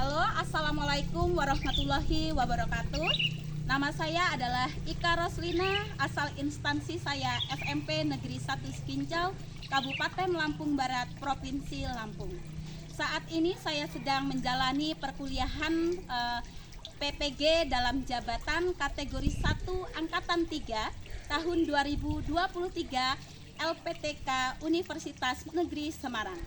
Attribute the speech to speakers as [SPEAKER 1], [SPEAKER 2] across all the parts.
[SPEAKER 1] Halo, Assalamualaikum warahmatullahi wabarakatuh. Nama saya adalah Ika Roslina, asal instansi saya SMP Negeri 1 Skincau, Kabupaten Lampung Barat, Provinsi Lampung. Saat ini saya sedang menjalani perkuliahan PPG dalam jabatan kategori 1 Angkatan 3 tahun 2023 LPTK Universitas Negeri Semarang.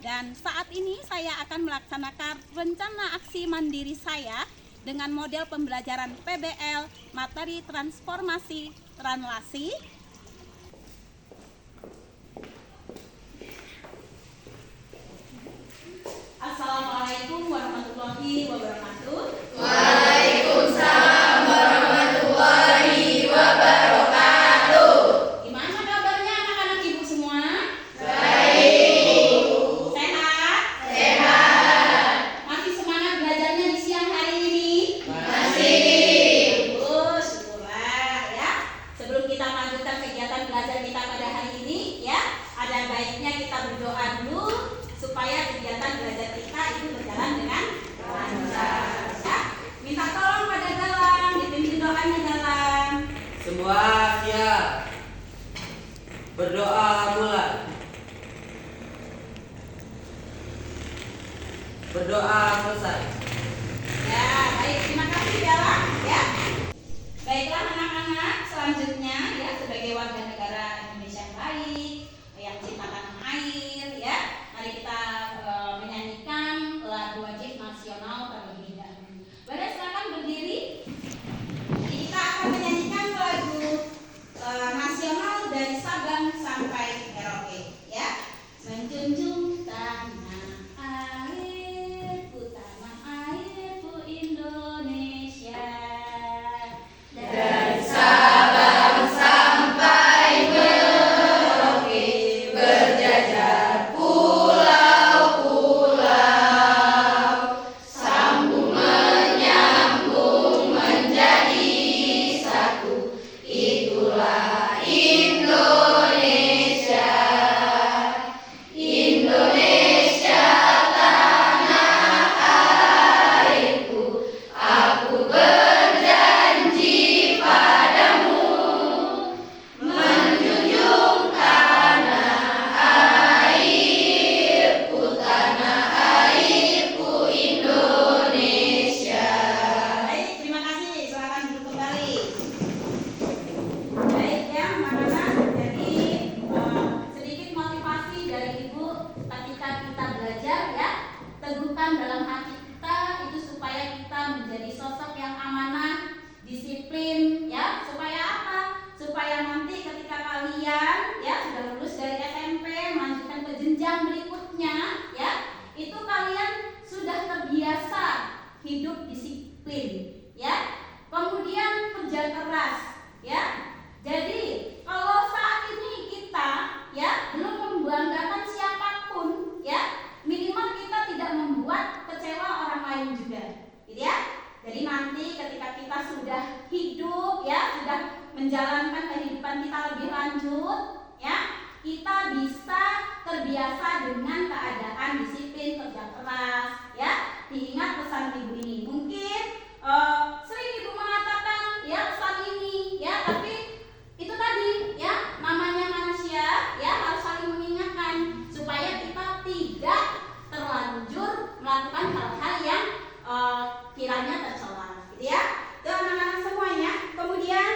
[SPEAKER 1] Dan saat ini saya akan melaksanakan rencana aksi mandiri saya dengan model pembelajaran PBL materi transformasi translasi. Assalamualaikum warahmatullahi wabarakatuh.
[SPEAKER 2] Waalaikumsalam warahmatullahi wabarakatuh.
[SPEAKER 1] Gimana kabarnya anak-anak ibu semua?
[SPEAKER 2] Baik.
[SPEAKER 1] Sehat?
[SPEAKER 2] Sehat.
[SPEAKER 1] Masih semangat belajarnya di siang hari ini?
[SPEAKER 2] Masih.
[SPEAKER 1] Bagus, syukurlah ya. Sebelum kita lanjutkan kegiatan belajar kita pada hari ini ya, ada baiknya kita berdoa dulu supaya kegiatan belajar kita itu berjalan dengan lancar ya. Minta tolong pada Galang, dipimpin doanya Galang.
[SPEAKER 3] Semua siap. Berdoa mulai. Berdoa selesai.
[SPEAKER 1] Ya, baik, terima kasih Galang ya. Baiklah anak-anak, selanjutnya ya sebagai warga negara Indonesia yang baik, yang cinta tanah air ya, mari kita menyanyikan lagu wajib nasional terlebih dahulu. Boleh silakan berdiri. Kita akan menyanyikan lagu nasional dari Sabang sampai Merauke ya. Menjunjung tanah airku Indonesia.
[SPEAKER 2] Dari Sabang sampai Merauke berjajar pulau-pulau, sambung menyambung menjadi satu, itulah Indonesia. Indonesia tanah airku, aku berjanji padamu, menjunjung tanah airku Indonesia.
[SPEAKER 1] Baik, terima kasih. Silakan duduk kembali. Baik ya, anak-anak. Jadi sedikit motivasi dari Ibu ketika kita belajar ya, teguhkan dalam hati kita itu supaya kita menjadi sosok yang amanah, disiplin ya. Supaya apa? Supaya nanti ketika kalian ya sudah lulus dari SMP melanjutkan ke jenjang berikutnya ya, itu kalian sudah terbiasa hidup disiplin ya. Kemudian kerja keras ya. Jadi kalau saat ini kita ya belum membanggakan siapapun ya, minimal kita tidak membuat kecewa orang lain juga, gitu ya. Jadi nanti ketika kita sudah hidup ya, sudah menjalankan kehidupan kita lebih lanjut ya, kita bisa terbiasa dengan keadaan disiplin, kerja keras ya. Diingat pesan ibu ini. Mungkin sering ibu mengatakan ya pesan ini ya, tapi itu tadi ya, namanya manusia ya, harus saling mengingatkan supaya kita tidak terlanjur melakukan hal-hal yang kiranya tercela, gitu ya. Itu anak-anak semuanya. Kemudian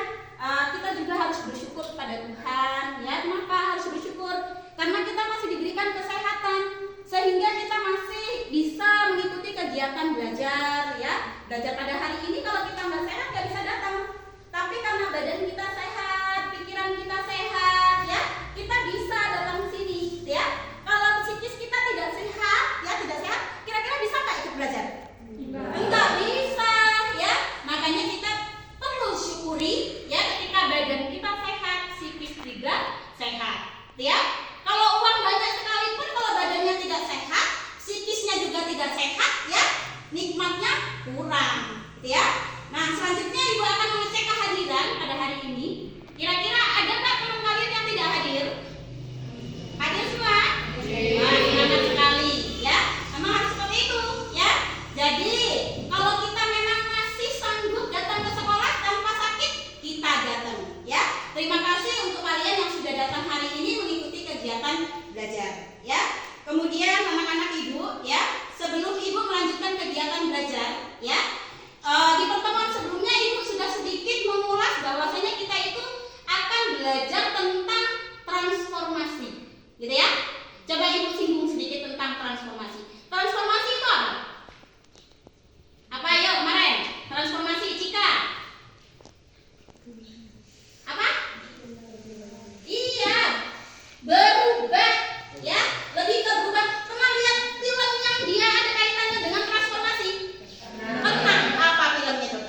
[SPEAKER 1] kita juga harus bersyukur kepada Tuhan ya. Kenapa harus bersyukur? Karena kita masih diberikan kesehatan sehingga kita masih bisa mengikuti kegiatan belajar ya. Belajar pada hari ini kalau kita nggak sehat nggak bisa datang. Tapi karena badan kita sehat, pikiran kita sehat ya, kita bisa datang ke sini ya. Kalau psikis kita tidak sehat ya, tidak sehat, kira-kira bisa nggak ikut belajar? Enggak bisa ya. Makanya kita perlu syukuri ya ketika badan kita sehat, psikis juga sehat ya. Kalau uang banyak sekalipun kalau badannya tidak sehat, psikisnya juga tidak sehat ya, nikmatnya kurang gitu ya. Nah, selanjutnya Ibu akan mengecek kehadiran pada hari ini Jadi kalau kita memang masih sanggup datang ke sekolah tanpa sakit, kita datang ya. Terima kasih untuk kalian yang sudah datang hari ini mengikuti kegiatan belajar ya. Kemudian anak-anak ibu ya, sebelum ibu melanjutkan kegiatan belajar ya, di pertemuan sebelumnya ibu sudah sedikit mengulas bahwasanya kita itu akan belajar tentang transformasi, gitu ya. Coba ibu singgung sedikit tentang transformasi. Transformasi itu apa? Apa ayo kemarin? Transformasi Cika. Apa? Iya, berubah ya, lebih ke berubah. Pernah lihat film yang dia ada kaitannya dengan transformasi? Pernah. Apa filmnya itu?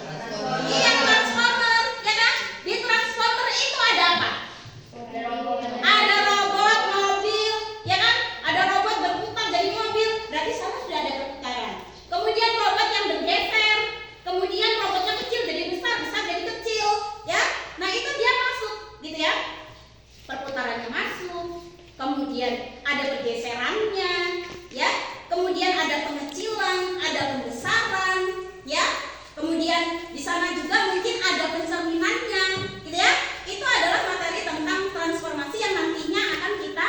[SPEAKER 1] Iya, Transformer, ya kan? Di Transformer itu ada apa? Ada robot, mobil, ya kan? Ada robot berputar jadi mobil. Berarti sana sudah ada perputaran. Kemudian robot yang bergeser, kemudian robotnya kecil jadi besar, besar jadi kecil, ya. Nah itu dia masuk, gitu ya. Perputarannya masuk, kemudian ada pergeserannya, ya. Kemudian ada pengecilan, ada pembesaran, ya. Kemudian di sana juga mungkin ada pencerminannya, gitu ya. Itu adalah materi tentang transformasi yang nantinya akan kita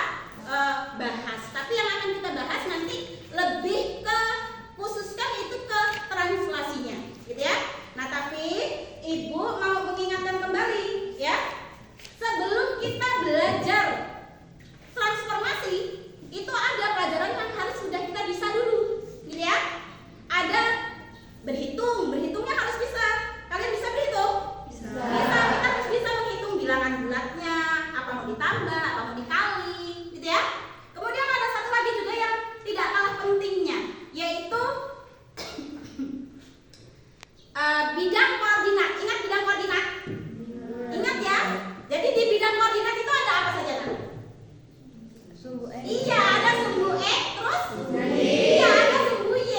[SPEAKER 1] bahas. Tapi yang akan kita bahas nanti lebih ke khususkan itu ke translasinya, gitu ya. Nah tapi ibu mau mengingatkan kembali, ya. Sebelum kita belajar transformasi itu ada pelajaran yang harus sudah kita bisa dulu, gitu ya. Ada berhitung, berhitungnya harus bisa. Kalian bisa berhitung? Bisa. Kita harus bisa menghitung bilangan bulatnya, apa mau ditambah, apa mau dikali, gitu ya. Kemudian ada satu lagi juga yang tidak kalah pentingnya, yaitu bidang koordinat. Ingat bidang koordinat? Ingat ya. Jadi di bidang koordinat itu ada apa saja? Iya, ada sumbu X, terus iya ada sumbu Y,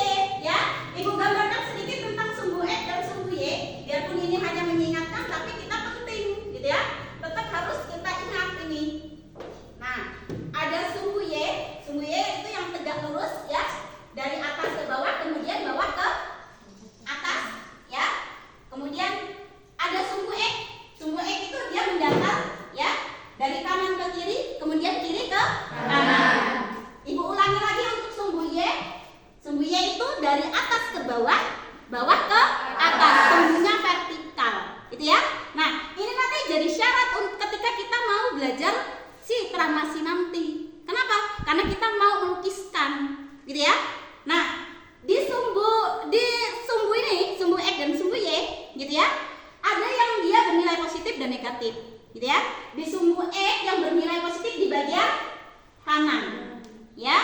[SPEAKER 1] ya. Ibu gambarkan sedikit tentang sumbu X dan sumbu Y. Biarpun ini hanya mengingatkan, tapi kita penting, gitu ya. Tetap harus kita ingat ini. Nah, ada sumbu Y. Sumbu Y itu yang tegak lurus, ya. Dari atas ke bawah, kemudian bawah ke atas, ya. Kemudian ada sumbu X. Sumbu X itu dia mendatar, ya. Dari kanan ke kiri, kemudian kiri ke kanan. Ibu ulangi lagi untuk sumbu Y. Sumbu Y itu dari atas ke bawah, bawah ke atas. Sumbunya vertikal, gitu ya. Nah, ini nanti jadi syarat ketika kita mau belajar si transformasi nanti. Kenapa? Karena kita mau melukiskan, gitu ya. Nah, di sumbu ini, sumbu X dan sumbu Y, gitu ya. Ada yang dia bernilai positif dan negatif, gitu ya. Di sumbu X yang bernilai positif di bagian kanan, ya.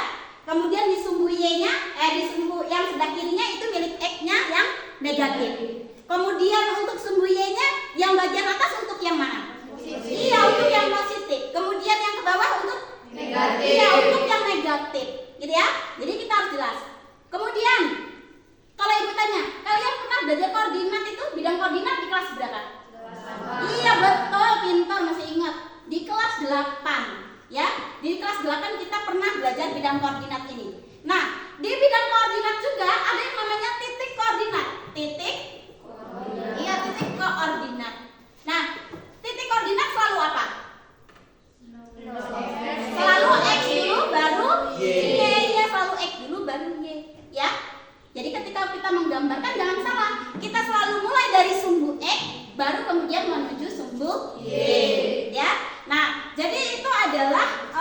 [SPEAKER 1] Kemudian di sumbu Y-nya, di sumbu yang sebelah kirinya itu milik X-nya yang negatif. Kemudian untuk sumbu Y-nya yang bagian atas untuk yang mana? Iya, untuk yang positif. Kemudian yang ke bawah untuk
[SPEAKER 2] Negatif.
[SPEAKER 1] Iya, untuk yang negatif, gitu ya. Jadi kita harus jelas. Kemudian kalau ibu tanya, kalian pernah belajar koordinat itu bidang koordinat di kelas berapa? Iya betul, pintar, masih ingat. Di kelas 8, ya. Di kelas 8 kita pernah belajar bidang koordinat ini. Nah, di bidang koordinat juga ada yang namanya titik koordinat. Titik? Iya, titik koordinat. Nah, titik koordinat selalu apa? Selalu X dulu baru Y. Iya, selalu X dulu baru Y, ya. Jadi ketika kita menggambarkan jangan salah. Kita selalu mulai dari sumbu X baru kemudian menuju sumbu Y, ya. Nah, jadi itu adalah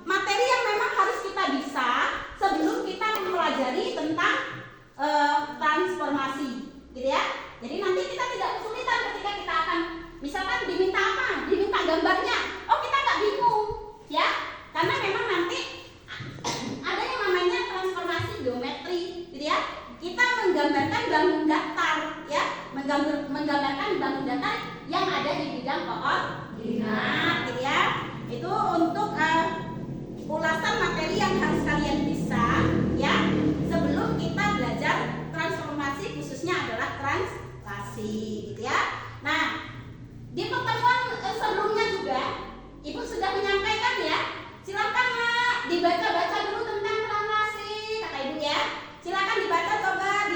[SPEAKER 1] materi yang memang harus kita bisa sebelum kita mempelajari tentang transformasi, gitu ya. Jadi nanti kita tidak kesulitan ketika kita akan misalkan diminta apa? Diminta gambarnya. Oh, kita nggak bingung, ya. Karena memang nanti ada yang namanya transformasi geometri, gitu ya. Kita menggambarkan bangun datar, ya. Menggambarkan bangun datar yang ada di bidang koordinat, gitu ya. Itu untuk ulasan materi yang harus kalian bisa, ya. Sebelum kita belajar transformasi, khususnya adalah translasi, gitu ya. Nah, di pertemuan sebelumnya juga Ibu sudah menyampaikan, ya. Silakan dibaca-baca dulu tentang translasi, kata Ibu, ya. Silakan dibaca, coba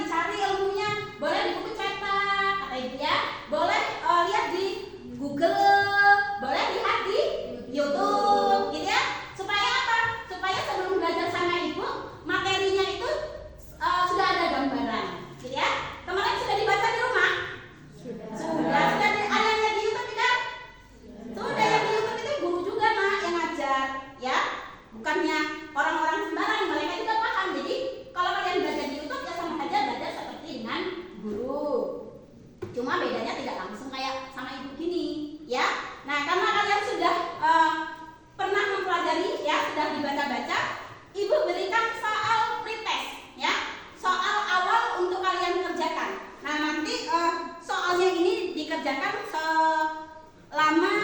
[SPEAKER 1] dikerjakan selama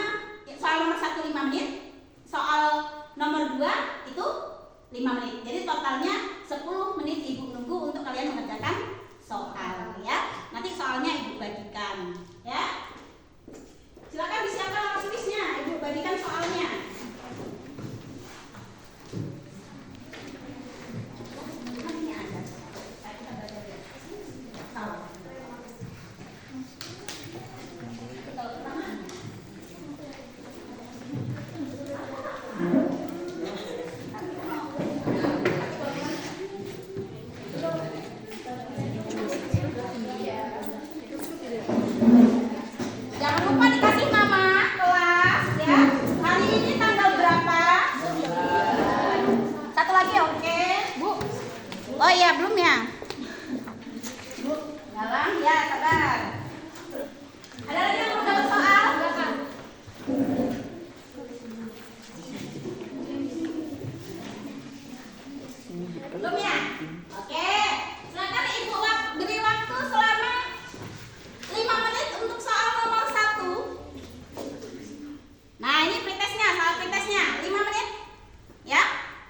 [SPEAKER 1] soal nomor 1 5 menit, soal nomor 2 itu 5 menit. Jadi totalnya 10 menit Ibu nunggu untuk kalian mengerjakan soal ya. Nanti soalnya Ibu bagikan ya. Silakan disiapkan alat tulisnya, Ibu bagikan soalnya. Jangan lupa dikasih nama kelas ya. Hari ini tanggal berapa? Satu lagi oke, Bu. Oh iya, belum ya? Bu, dalam ya, sabar. Ada lagi yang mau dapat soal? Belum ya? Oke. Silakan Ibu beri waktu selama 5 menit untuk soal nomor 1. Nah, ini pretestnya, soal pretestnya 5 menit. Ya.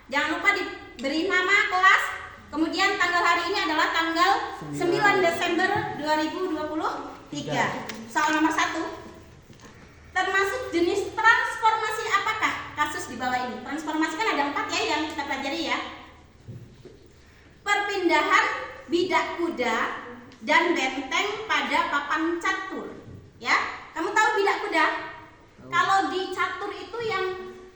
[SPEAKER 1] Jangan lupa diberi nama kelas. Kemudian tanggal hari ini adalah tanggal 9 Desember 2023. Soal nomor 1. Termasuk jenis transformasi apakah kasus di bawah ini? Transformasi kan ada 4 ya yang kita pelajari ya. Perpindahan bidak kuda dan benteng pada papan catur. Ya, kamu tahu bidak kuda? Kalau di catur itu yang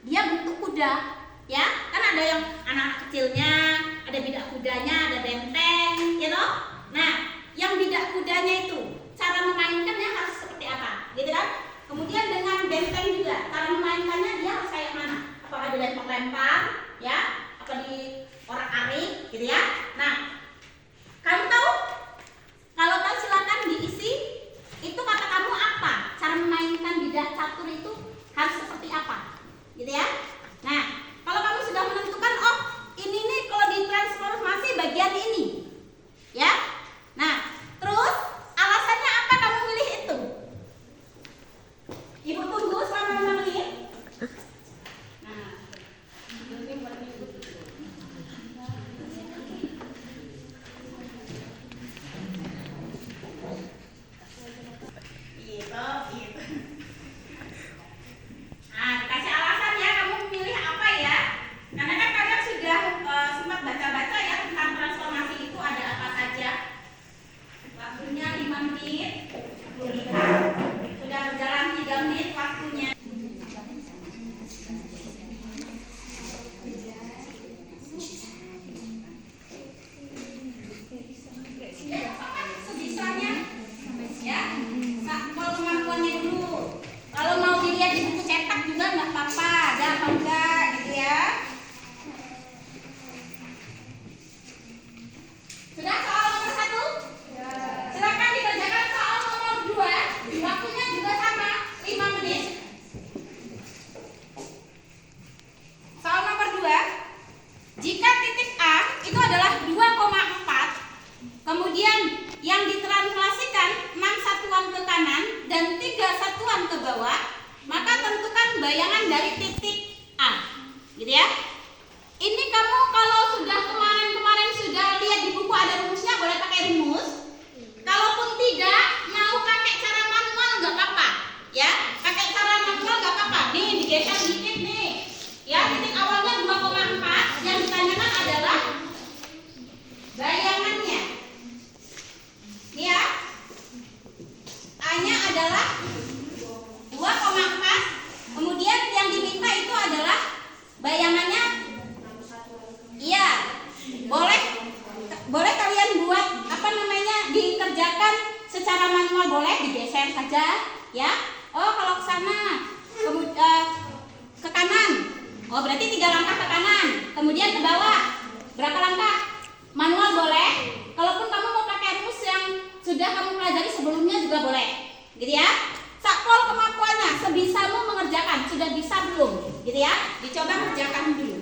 [SPEAKER 1] dia bentuk kuda, ya, kan ada yang anak kecilnya, ada bidak kudanya, ada benteng, ya toh? Nah, yang bidak kudanya itu cara memainkannya harus seperti apa, gitu kan? Kemudian dengan benteng juga cara memainkannya dia harus kayak mana? Apakah dilempar-lempar, ya? Apa di orak-arik, gitu ya? Nah, kamu tahu? Kalau tahu silakan diisi. Itu kata kamu apa? Cara memainkan bidak catur itu harus seperti apa? Gitu ya. Nah, kalau kamu sudah menentukan, oh ini nih kalau di transformasi bagian ini. Ya. Nah, terus alasannya apa kamu milih itu? Ibu tunggu selama 5 menit. Nah, gitu. Nah, dikasih alasan ya kamu memilih apa ya? Karena kan kalian sudah sempat baca-baca ya tentang transformasi itu ada apa saja. Waktunya 5 menit. Lihat, sudah berjalan 3 menit waktunya. Sebisanya ya, kalau kemampuannya dulu. Kalau mau dilihat di buku cetak juga nggak apa-apa, ada apa enggak gitu ya. Sudah soal nomor 1? Silakan dikerjakan soal nomor 2. Waktunya juga sama, 5 menit. Soal nomor 2. Jika titik A itu adalah 2,4, kemudian yang ditranslasikan 6 satuan ke kanan dan 3 satuan ke bawah, maka tentukan bayangan dari titik A, gitu ya. Ini kamu kalau sudah kemarin sudah lihat di buku ada rumusnya, boleh pakai rumus. Kalaupun tidak mau pakai cara manual nggak apa-apa, ya. Pakai cara manual nggak apa-apa. Nih digeser dikit nih, ya. Titik awalnya 2,4, yang ditanyakan adalah bayangannya. Nih ya, A-nya adalah 2,4. Kemudian yang diminta itu adalah bayangannya. Iya, boleh kalian buat apa namanya, dikerjakan secara manual, boleh digeser saja, ya. Oh kalau ke sana, ke kanan. Oh berarti 3 langkah ke kanan. Kemudian ke bawah berapa langkah? Manual boleh. Kalaupun kamu mau pakai rumus yang sudah kamu pelajari sebelumnya juga boleh, gitu ya. Sakpol kemampuannya, sebisamu mengerjakan, sudah bisa belum, gitu ya. Dicoba kerjakan dulu.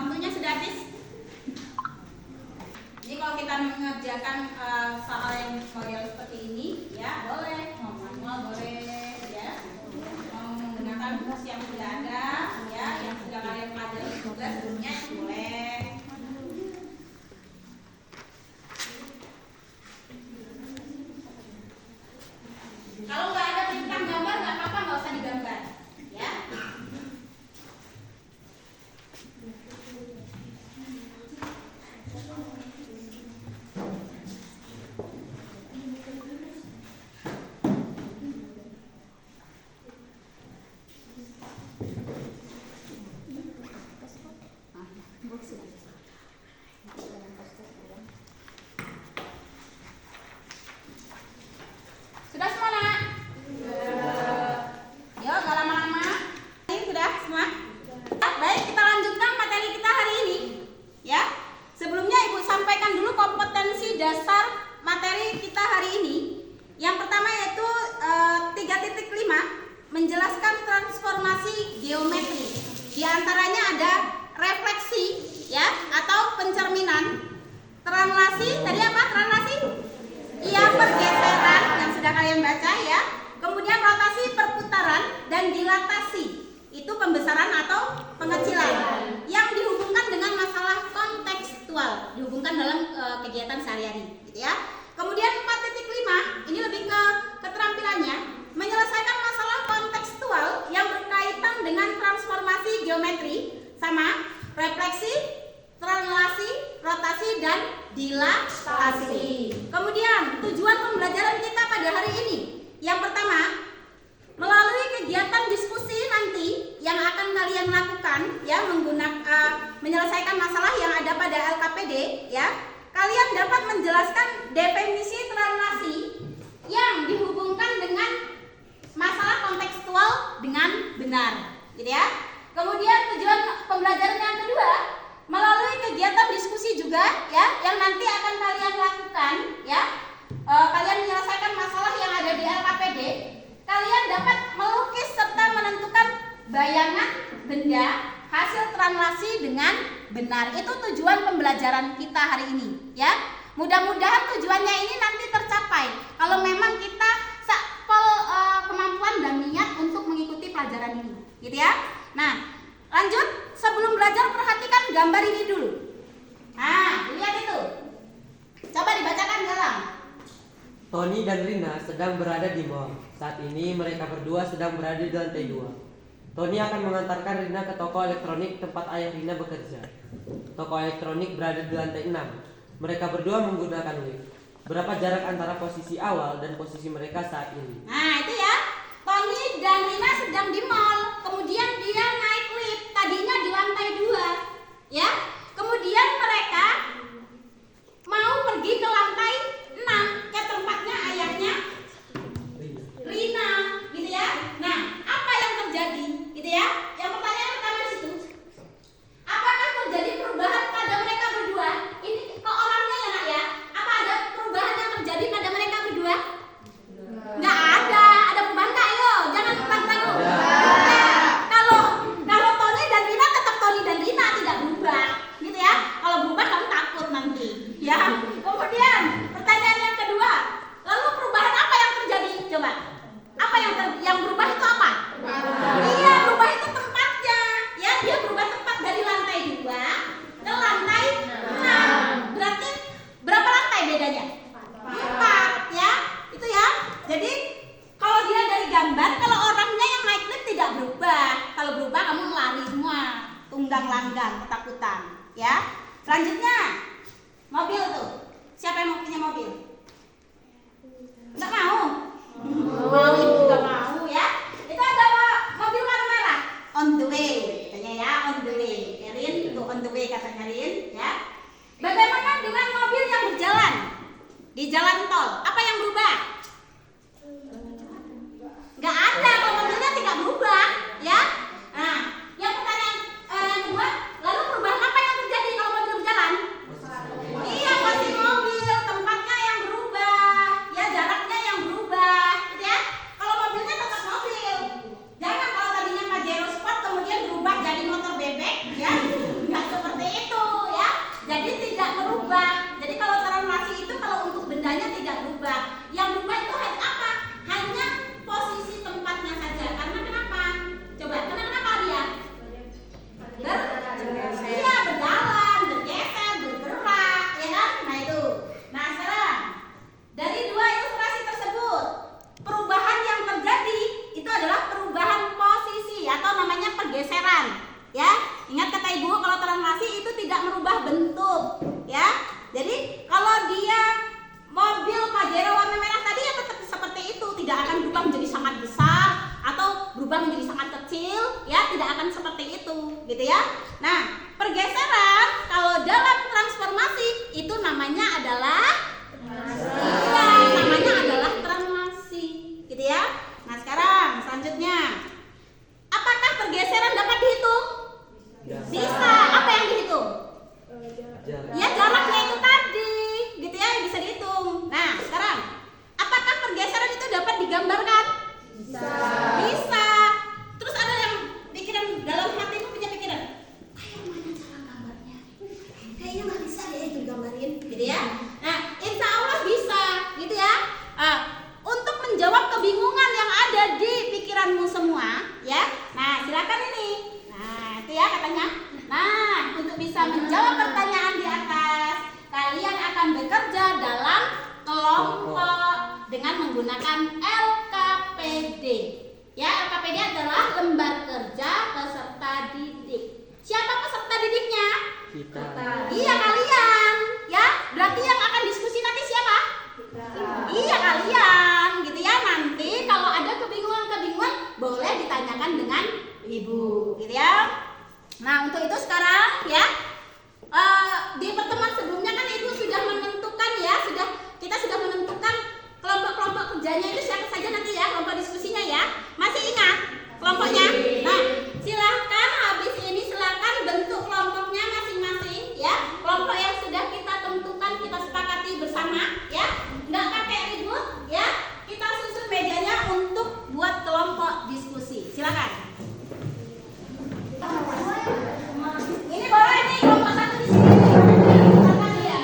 [SPEAKER 1] Waktunya sudah habis. Jadi kalau kita mengerjakan soal yang model seperti ini, ya boleh mau manual, boleh ya, mau menggunakan buku yang sudah ada, ya, yang sudah kalian pelajari juga sebelumnya boleh. Kalau nggak ada bintang gambar nggak apa-apa, nggak usah digambar, ya. Sudah semua nak? Yuk, nggak lama-lama. Ini sudah semua? Ya, baik, kita lanjutkan materi kita hari ini. Ya, sebelumnya Ibu sampaikan dulu kompetensi dasar materi kita hari ini. Yang pertama yaitu 3.5 menjelaskan transformasi geometri. Di antaranya ada refleksi, ya, atau pencerminan. Translasi, tadi apa? Translasi? Iya, pergeseran yang sudah kalian baca ya. Kemudian rotasi perputaran dan dilatasi. Itu pembesaran atau pengecilan yang dihubungkan dengan masalah kontekstual, dihubungkan dalam kegiatan sehari-hari, gitu ya. Kemudian 4.5 ini lebih ke keterampilannya, menyelesaikan masalah kontekstual yang berkaitan dengan transformasi geometri sama refleksi, translasi, rotasi, dan dilatasi. Kemudian tujuan pembelajaran kita pada hari ini, yang pertama, melalui kegiatan diskusi nanti yang akan kalian lakukan, ya, menggunakan menyelesaikan masalah yang ada pada LKPD, ya, kalian dapat menjelaskan definisi translasi yang dihubungkan dengan masalah kontekstual dengan benar, gitu ya. Kemudian tujuan pembelajaran yang kedua, melalui kegiatan diskusi juga, ya, yang nanti akan kalian lakukan, ya, kalian menyelesaikan masalah yang ada di LKPD, kalian dapat melukis serta menentukan bayangan benda hasil translasi dengan benar. Itu tujuan pembelajaran kita hari ini, ya. Mudah-mudahan tujuannya ini nanti tercapai kalau memang kita full kemampuan dan niat untuk mengikuti pelajaran ini, gitu ya. Nah, lanjut, sebelum belajar perhatikan gambar ini dulu. Nah, lihat itu. Coba dibacakan dalam.
[SPEAKER 3] Tony dan Rina sedang berada di mall. Saat ini mereka berdua sedang berada di lantai 2. Tony akan mengantarkan Rina ke toko elektronik tempat ayah Rina bekerja. Toko elektronik berada di lantai 6. Mereka berdua menggunakan lift. Berapa jarak antara posisi awal dan posisi mereka saat ini?
[SPEAKER 1] Nah, itu ya. Tony dan Rina sedang di mall. Kemudian dia naik lift. Tadinya di lantai 2, ya. Kemudian mereka mau pergi ke lantai 6, ke tempatnya ayahnya Rina, gitu ya. Nah, apa yang terjadi, gitu ya? Yang pertanyaan pertama di situ, apakah terjadi perubahan pada mereka berdua? Ini ke orangnya ya, nak ya. Apa ada perubahan yang terjadi pada mereka berdua? Nggak ada. Ada perubahan nggak? Ayo, jangan ragu-ragu. Kalau Tony dan Rina tetap Tony dan Rina, tidak berubah, gitu ya. Kalau berubah kamu takut nanti, ya. Kemudian pertanyaan yang kedua, lalu perubahan apa yang terjadi? Coba, apa yang berubah itu apa? Iya, berubah itu tempatnya, ya. Dia berubah tempat dari lantai 2 ke lantai 6. Berarti berapa lantai bedanya? 4, ya. Itu ya. Jadi kalau dia dari gambar, kalau orangnya yang naik lift tidak berubah. Kalau berubah kamu lari semua, tunggang langgang, ketakutan, ya. Selanjutnya, mobil tuh. Siapa yang mau punya mobil? Nggak mau? Mau, ibu juga mau, ya. Itu ada mobil warna merah. On the way, katanya ya, on the way. Rin, itu on the way katanya Rin, ya. Bagaimana dengan mobil yang berjalan di jalan tol? Apa yang berubah? Nggak ada, kalau mobilnya tidak berubah, ya. Nah, yang pertanyaan yang kedua, lalu perubahan apa yang terjadi kalau mobil berjalan? Iya, posisi mobil, tempatnya yang berubah, ya, jaraknya yang berubah, gitu ya. Kalau mobilnya tetap mobil. Jangan kalau tadinya Pajero Sport kemudian berubah berubah menjadi sangat besar atau berubah menjadi sangat kecil, ya tidak akan seperti itu, gitu ya. Nah, pergeseran kalau dalam transformasi itu namanya adalah namanya adalah transformasi, gitu ya. Nah, sekarang selanjutnya, apakah pergeseran dapat dihitung? Bisa. Apa yang dihitung? Ya, jaraknya itu tadi, gitu ya, bisa dihitung. Nah, sekarang apakah pergeseran itu dapat digambarkan? Bisa. Terus ada yang pikiran dalam hatimu punya pikiran, kayak mana cara gambarnya? Kayaknya nggak bisa deh itu gambarin, gitu ya. Nah, insya Allah bisa, gitu ya. Untuk menjawab kebingungan yang ada di pikiranmu semua, ya. Nah, silakan ini. Nah, itu ya katanya. Nah, untuk bisa menjawab pertanyaan di atas, kalian akan bekerja dalam kelompok dengan menggunakan LKPD. Ya, LKPD adalah lembar kerja peserta didik. Siapa peserta didiknya?
[SPEAKER 3] Kita.
[SPEAKER 1] Iya, kalian. Ya, berarti yang akan diskusi nanti siapa? Iya, kalian, gitu ya. Nanti kalau ada kebingungan boleh ditanyakan dengan ibu, gitu ya. Nah, untuk itu sekarang ya, di pertemuan sebelumnya kan ibu sudah menentukan ya, kita sudah menentukan kelompok-kelompok kerjanya itu siapa saja nanti ya, kelompok diskusinya ya. Masih ingat kelompoknya? Nah, silahkan habis ini silahkan bentuk kelompoknya masing-masing ya. Kelompok yang sudah kita tentukan, kita sepakati bersama ya. Nggak pakai ribut ya. Kita susun mejanya untuk buat kelompok diskusi. Silakan. Ini boleh nih kelompok satu di sini. Silakan ya.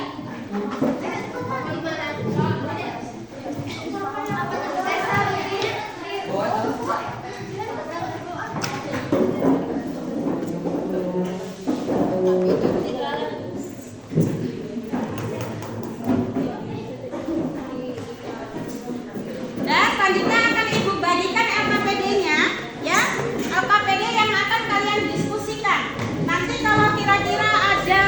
[SPEAKER 1] Dan selanjutnya akan ibu bagikan LKPD-nya ya. LKPD yang akan kalian diskusikan. Nanti kalau kira-kira ada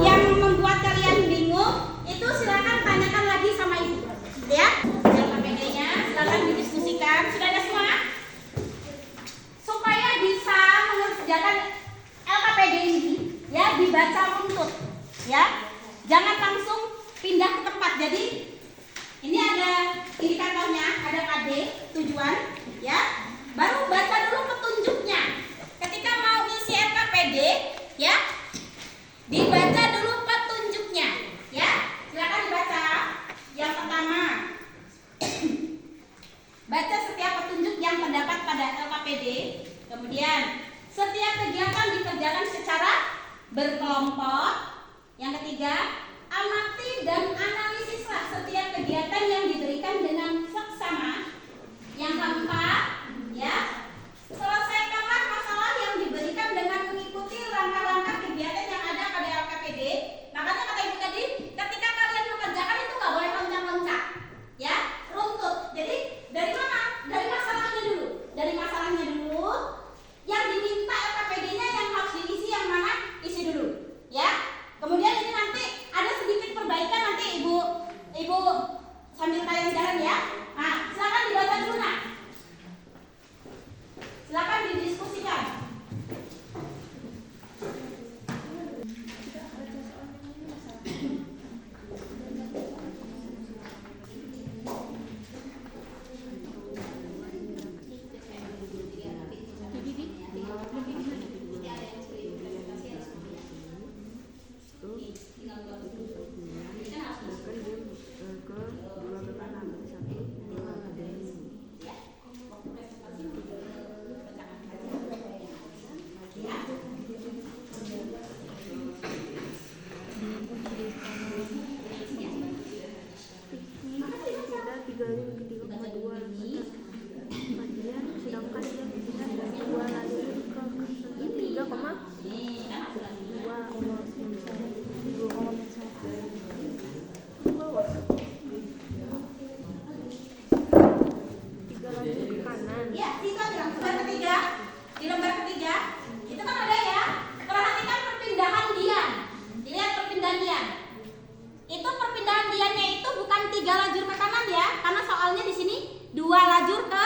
[SPEAKER 1] yang membuat kalian bingung, itu silakan tanyakan lagi sama ibu. Ya. LKPD-nya silakan didiskusikan. Sudah ada semua? Supaya bisa mengerjakan LKPD ini ya, dibaca runtut ya. Jangan langsung pindah ke tempat. Jadi ini ada indikatornya, ada KD, tujuan, ya. Baru baca dulu petunjuknya. Ketika mau ngisi LKPD, ya, dibaca dulu petunjuknya, ya. Silakan dibaca. Yang pertama, baca setiap petunjuk yang terdapat pada LKPD. Kemudian, setiap kegiatan dikerjakan secara berkelompok. Yang ketiga, amati dan analisislah setiap kegiatan yang diberikan dengan seksama. Yang keempat, ya, selesaikanlah masalah yang diberikan dengan mengikuti langkah-langkah kegiatan yang ada pada LKPD. Makanya kata ibu tadi, ketika kalian mengerjakan itu nggak boleh loncat-loncat, ya, runtut. Jadi dari mana? Dari masalahnya dulu. Dari masalahnya dulu. Yang diminta LKPD-nya yang harus diisi yang mana? Isi dulu, ya. Kemudian ini nanti ada sedikit perbaikan, nanti ibu sambil kalian jalan ya. Nah, silakan dibaca dulu nah. Silakan didiskusikan. Ya, itu di lembar ketiga itu kan ada ya. Perhatikan perpindahan dian. Dilihat perpindahan dian. Itu perpindahan diannya itu bukan 3 lajur ke kanan ya, karena soalnya di sini 2 lajur ke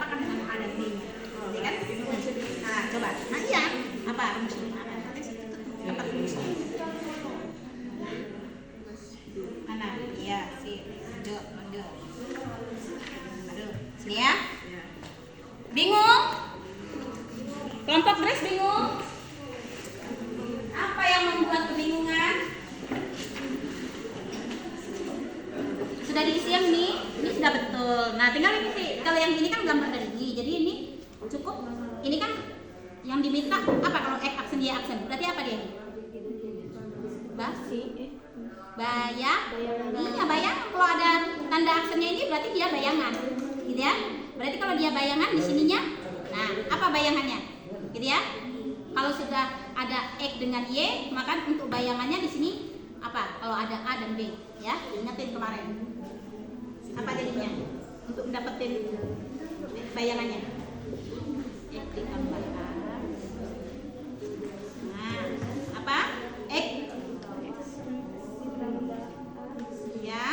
[SPEAKER 1] apakan dengan A dan B? Ya kan? Nah, coba. Nah, iya. Apa rumusnya? Dapat rumusnya. Mana? Iya, sip. Lanjut. Aduh, sini ya. Bingung? Kelompok Grace bingung? Apa yang membuat kebingungan? Sudah diisi yang ini sudah betul. Nah, tinggal ini sih. Kalau yang ini kan gambar dari ini. Jadi ini cukup. Ini kan yang diminta apa kalau aksen dia aksen? Berarti apa dia? Bayang. Iya, bayang. Kalau ada tanda aksennya ini berarti dia bayangan. Gitu ya. Berarti kalau dia bayangan di sininya, nah, apa bayangannya? Gitu ya. Kalau sudah ada X dengan Y, maka untuk bayangannya di sini apa? Kalau ada A dan B, ya. Ingatin kemarin. Apa jadinya? Untuk mendapatkan bayangannya. X ditambahkan. Nah, apa? X. Ya.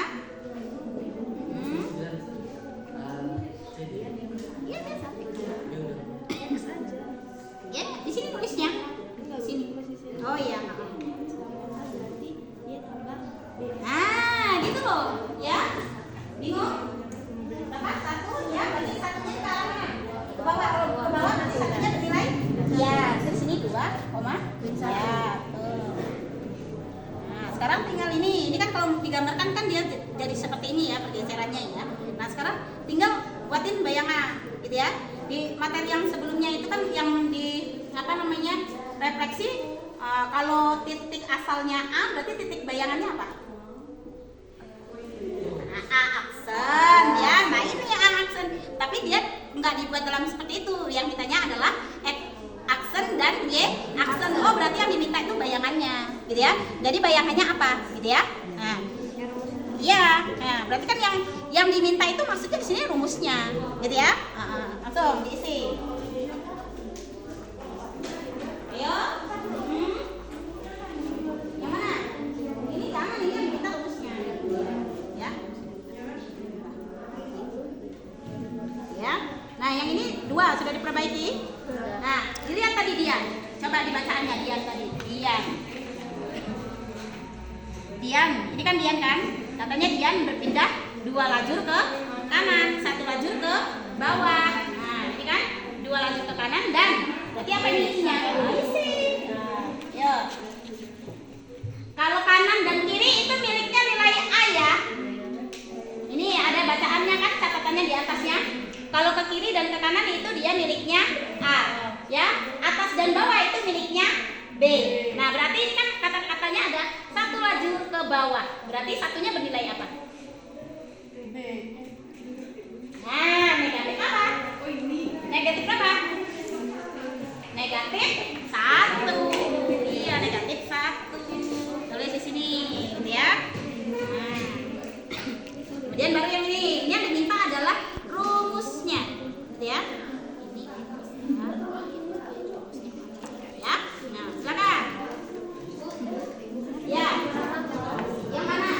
[SPEAKER 1] Iya, biasa. Ya, di sini tulisnya. Sini. Oh iya. Nah, gitu loh, ya. Bingung? Dapat satu, ya. Berarti satunya ke kanan. Ke bawah, kalau ke bawah nanti satunya bernilai. Ya, di sini 2, ya. Tuh. Nah, sekarang tinggal ini kan kalau digambarkan kan dia jadi seperti ini ya pergeserannya ya. Nah, sekarang tinggal buatin bayangan, gitu ya. Di materi yang sebelumnya itu kan yang di apa namanya refleksi, kalau titik asalnya A berarti titik bayangannya apa? A aksen ya. Nah, ini A aksen, tapi dia nggak dibuat dalam seperti itu. Yang ditanya adalah X aksen dan Y aksen. Oh, berarti yang diminta itu bayangannya, gitu ya. Jadi bayangannya apa, gitu ya. Nah, iya. Nah, berarti kan yang diminta itu maksudnya di sini rumusnya, gitu ya. Langsung diisi. Ayo. Yang mana? Ini jangan, ini yang diminta rumusnya. Ya. Ya. Nah, yang ini 2 sudah diperbaiki. Nah, dilihat tadi Dian. Coba dibacaannya Dian tadi. Dian. Ini kan Dian kan? Katanya Dian berpindah 2 lajur ke kanan, 1 lajur ke bawah. Nah, ini kan 2 lajur ke kanan dan berarti apa ini isinya? Isi. Yuk. Kalau kanan dan kiri itu miliknya nilai A ya. Ini ada bacaannya kan, catatannya di atasnya. Kalau ke kiri dan ke kanan itu dia miliknya A, ya. Atas dan bawah itu miliknya B. Nah, berarti ini kan kata-katanya ada 1 lajur ke bawah. Berarti satunya bernilai apa? B. Nah, negatif apa? Oh, ini. Negatif berapa? Negatif 1. Iya, negatif 1. Tulis di sini, gitu ya. Nah. Kemudian baru yang ini. Ini yang diminta adalah rumusnya, gitu ya. Ini. Ya. Nah, silakan. Ya. Yang mana?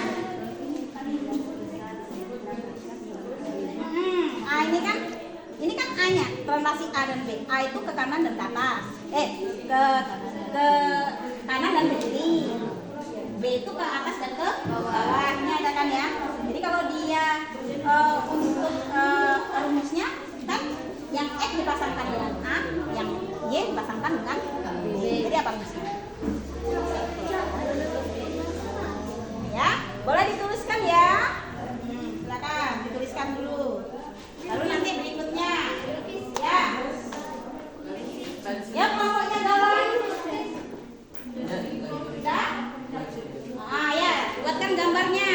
[SPEAKER 1] Ini kan A-nya, relasi A dan B. A itu ke kanan dan ke atas. Ke kanan dan ke kiri. B itu ke atas dan ke bawahnya, ada kan ya. Jadi kalau dia untuk rumusnya kan yang X dipasangkan dengan A, yang Y dipasangkan dengan B. Jadi apa rumusnya? Ya, boleh dituliskan ya. Silakan dituliskan dulu. Lalu nanti berikutnya, ya. Ya, kelompoknya dalam. Sudah? Ya, buatkan gambarnya.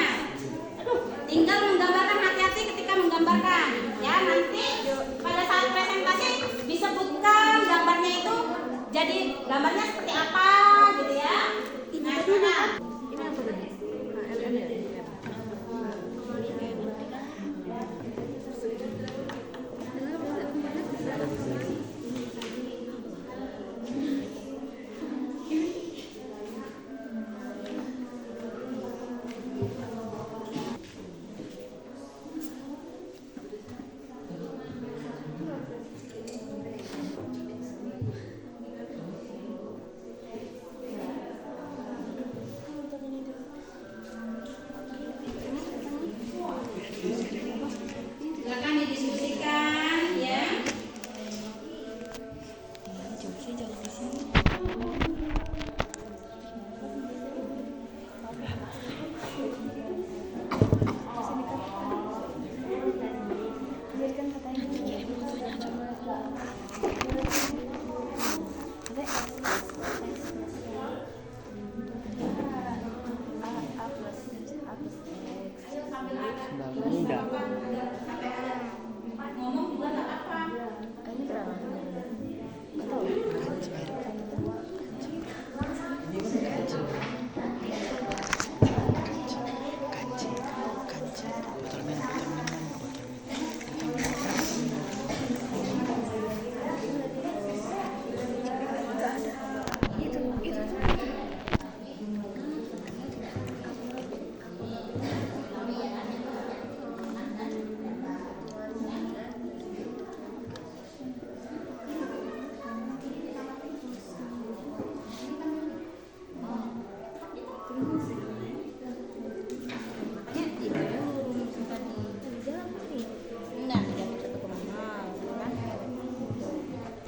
[SPEAKER 1] Aduh, tinggal menggambarkan, hati-hati ketika menggambarkan. Ya, nanti pada saat presentasi disebutkan gambarnya itu jadi gambarnya seperti apa.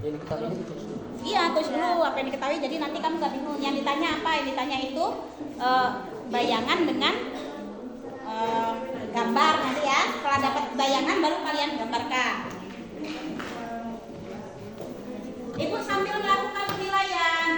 [SPEAKER 3] Yang diketahui ini tulis.
[SPEAKER 1] Iya, tulis dulu apa yang diketahui. Jadi nanti kamu gak bingung. Yang ditanya apa? Yang ditanya itu bayangan dengan gambar nanti ya. Setelah dapat bayangan baru kalian gambarkan. Ibu sambil melakukan penilaian.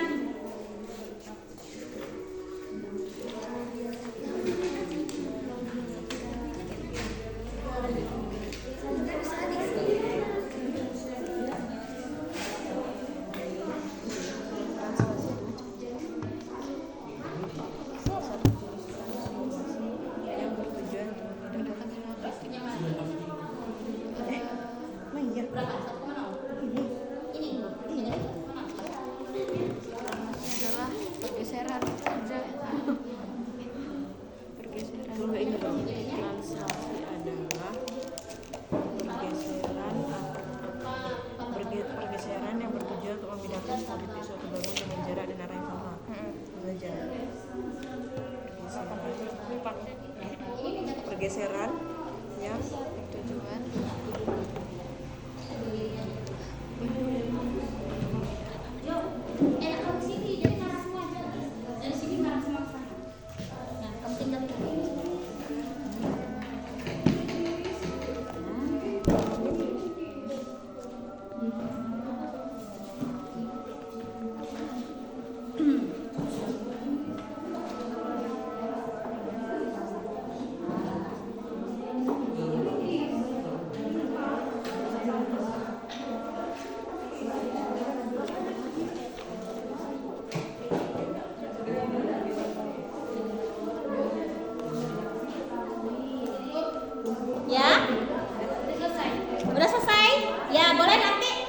[SPEAKER 2] adalah pergeseran saja. Pergeseran.
[SPEAKER 4] Translasi adalah pergeseran yang bertujuan untuk membedakan stabilitas suatu bangunan dengan jarak dan arah yang sama. Belajar. Pergeseran yang
[SPEAKER 2] Tujuan
[SPEAKER 1] Enak kalau sini, jadi ngarah semua aja. Dari sini ngarah semua ke sana. Nah, kamu tinggal di sini. Ya? Udah selesai? Ya, boleh nanti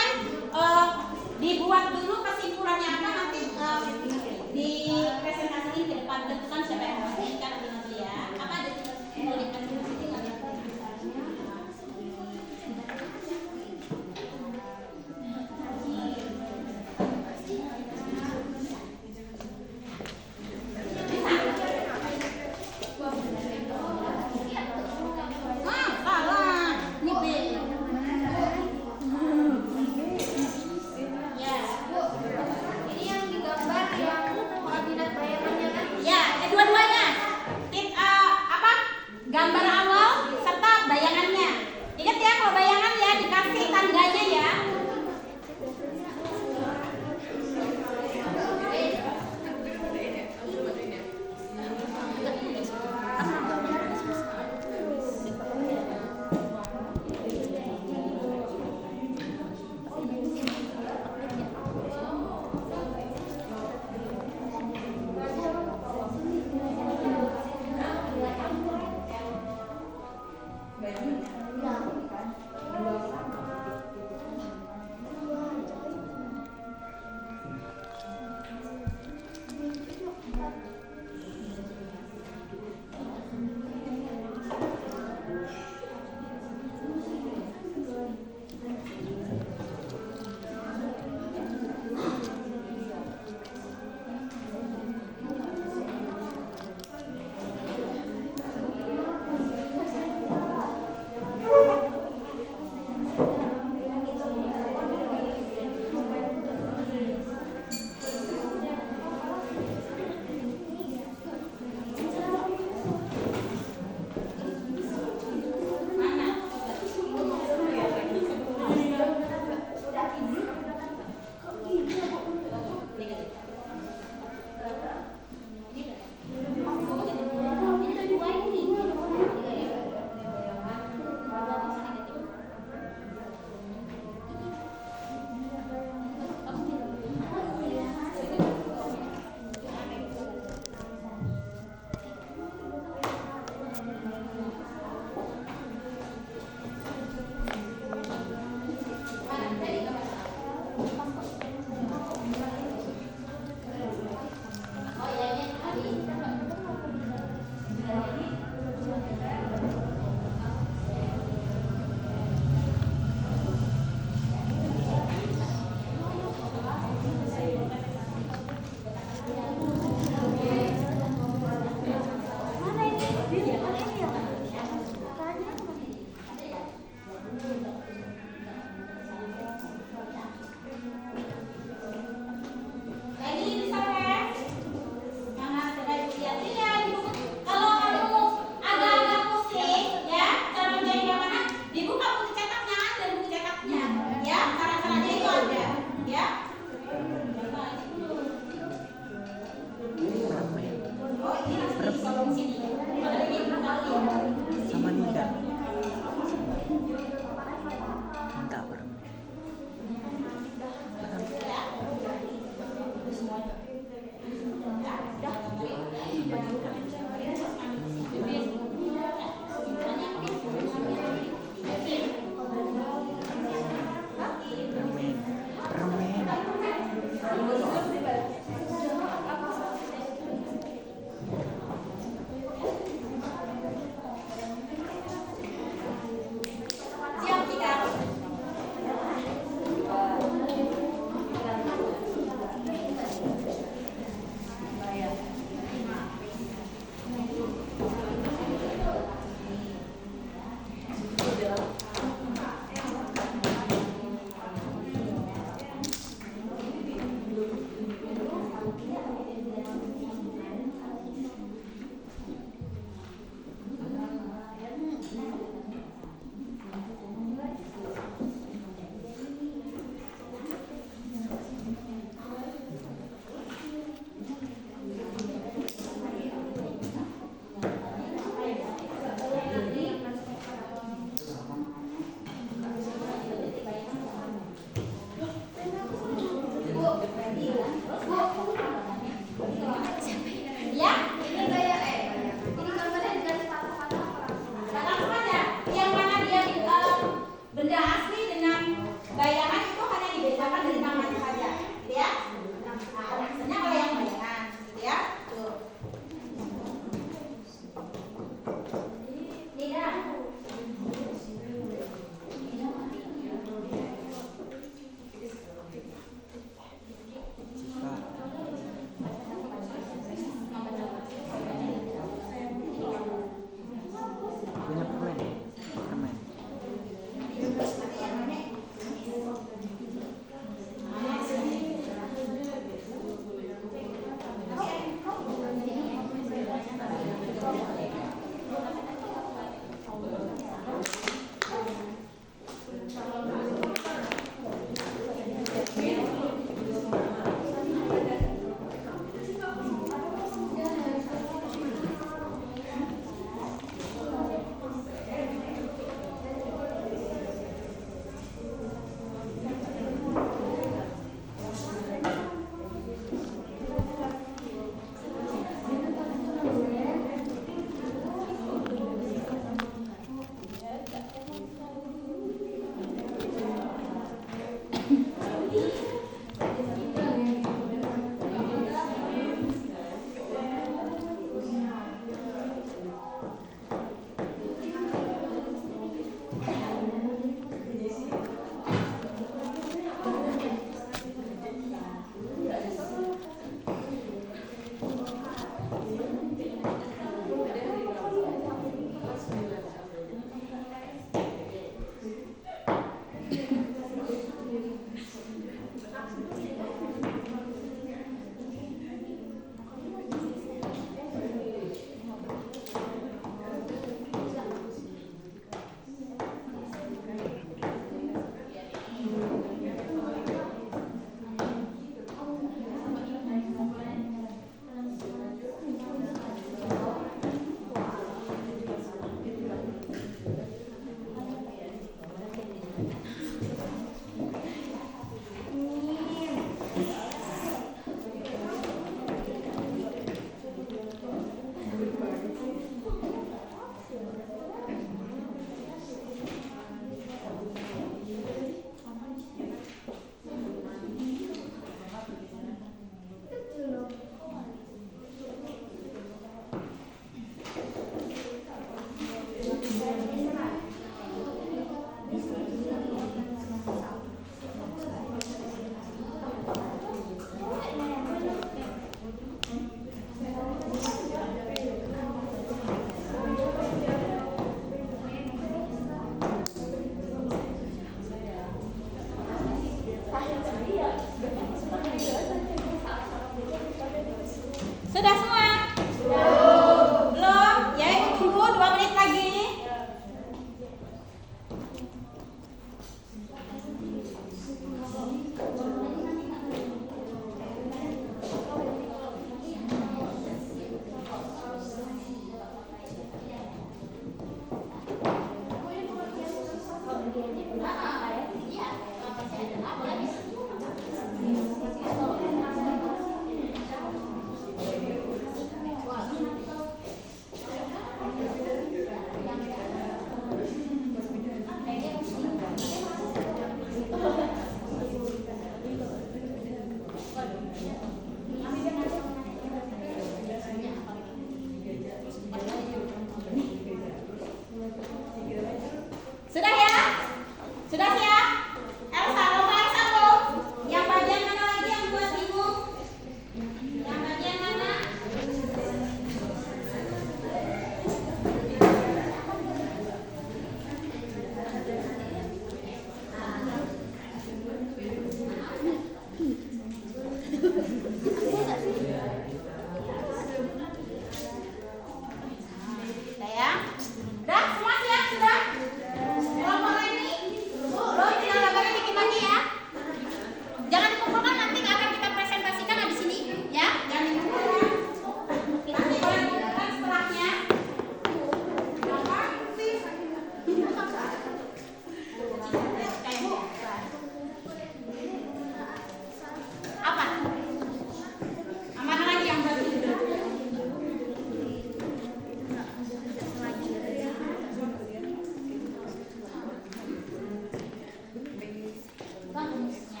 [SPEAKER 1] Bukan rumusnya.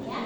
[SPEAKER 1] Ya.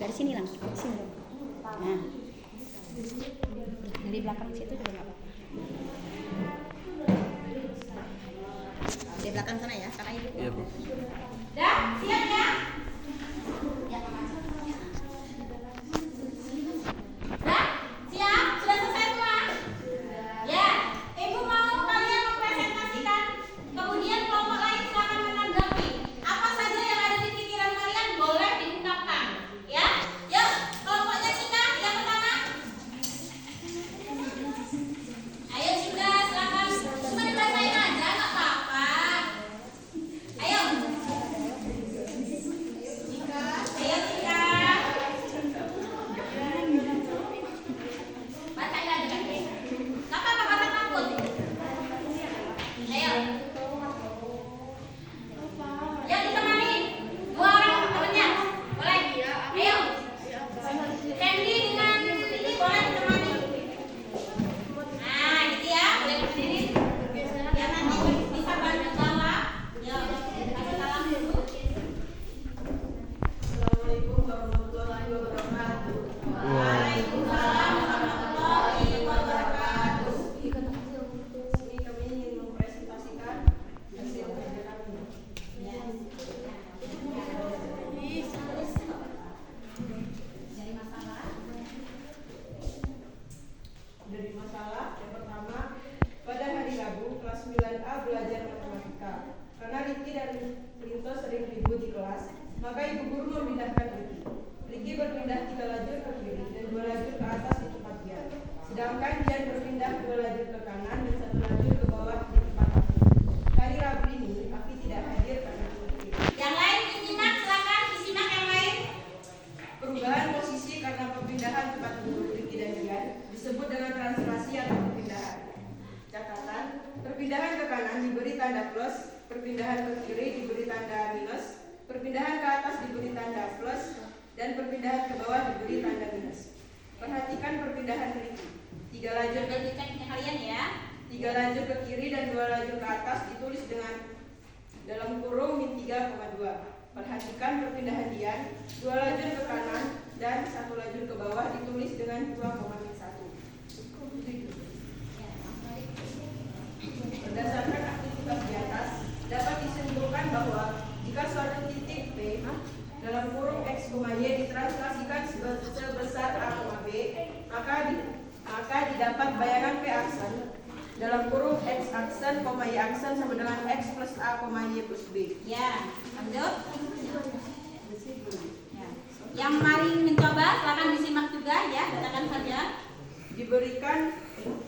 [SPEAKER 5] Dari sini langsung, sini dong. Nah, dari belakang situ juga nggak apa-apa. Dari belakang sana ya, kakak ibu.
[SPEAKER 3] Iya, Bu.
[SPEAKER 1] Dah, siap ya? Dah, siap? Sudah selesai semua? Ya, Ibu mau kalian mempresentasikan. Kemudian kelompok lain silakan menanggapi. Apa saja yang ada di pikiran kalian boleh diungkapkan. Ya, yuk, kelompoknya Cika yang pertama. Ayo Cika, silakan. Cuma dibacain aja, nggak apa-apa. Ayo. Ayo Cika. Bacain aja kan. Nggak apa-apa, bahasa takut. Ayo. Yang ditemani dua orang temannya. Boleh? Ayo. Sandy dengan ini boleh ditemani. Nah, gitu ya. Boleh berdiri. Ya, nanti bisa bantu bawa. Yuk, kasih salam dulu.
[SPEAKER 4] Assalamualaikum warahmatullahi wabarakatuh.
[SPEAKER 1] Waalaikumsalam warahmatullahi wabarakatuh.
[SPEAKER 4] Ini kami ingin mempresentasikan hasil kerja kami.
[SPEAKER 1] Dari masalah.
[SPEAKER 4] Dari masalah yang pertama, pada hari Rabu kelas 9A belajar matematika. Karena Riki dan Rinto sering ribut di kelas, maka ibu guru memindahkan Riki. Riki berpindah 3 lajur ke kiri dan 2 lajur ke atas di tempat Dian. Sedangkan Dian berpindah 2 lajur ke kanan dan 1 lajur ke bawah di tempat Afi. Hari Rabu ini Afi tidak hadir karena sakit.
[SPEAKER 1] Yang lain disimak, silakan disimak yang lain.
[SPEAKER 4] Perubahan posisi karena perpindahan tempat duduk Riki dan Dian disebut dengan translasi atau perpindahan. Catatan, perpindahan ke kanan diberi tanda plus, perpindahan ke kiri diberi tanda minus, perpindahan ke atas diberi tanda plus, dan perpindahan ke bawah diberi tanda minus. Perhatikan perpindahan Riki. 3 lajur ke
[SPEAKER 1] Sambil dicek kalian ya.
[SPEAKER 4] 3 lajur ke kiri dan 2 lajur ke atas ditulis dengan dalam kurung min 3,2. Perhatikan perpindahan Dian, 2 lajur ke kanan dan 1 lajur ke bawah ditulis dengan 2,1. Berdasarkan aktivitas di atas, dapat disimpulkan bahwa jika suatu titik P dalam kurung X, Y ditranslasikan sebesar A, B, maka didapat bayangan P aksen dalam kurung X aksen, Y aksen sama dengan X plus A, Y plus B.
[SPEAKER 1] Ya, lanjut. Ya. Yang mari mencoba silakan disimak juga ya, katakan saja.
[SPEAKER 4] Diberikan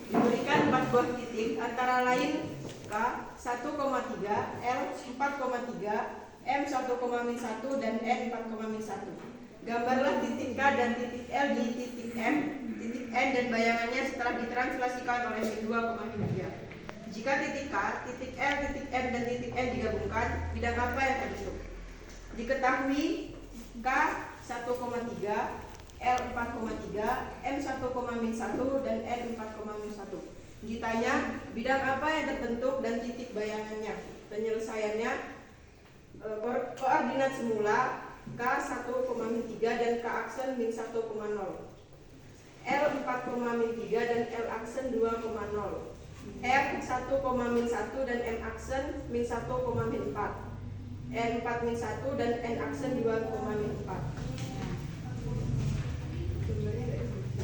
[SPEAKER 4] 4 buah titik antara lain matematika 1,3, L 4,3, M 1,-1 dan N 4,-1. Gambarlah titik K dan titik L di titik M, titik N dan bayangannya setelah ditranslasikan oleh min 2,3. Jika titik K, titik L, titik M dan titik N digabungkan, bidang apa yang terbentuk? Diketahui K 1,3, L 4,3, M 1,-1 dan N 4,-1. Ditanya bidang apa yang terbentuk dan titik bayangannya. Penyelesaiannya koordinat semula K 1,-3 dan K aksen min 1,0, L 4,-3 dan L aksen 2,0, R 1,-1 dan M aksen min 1,-4, N 4-1 dan N aksen 2,-4.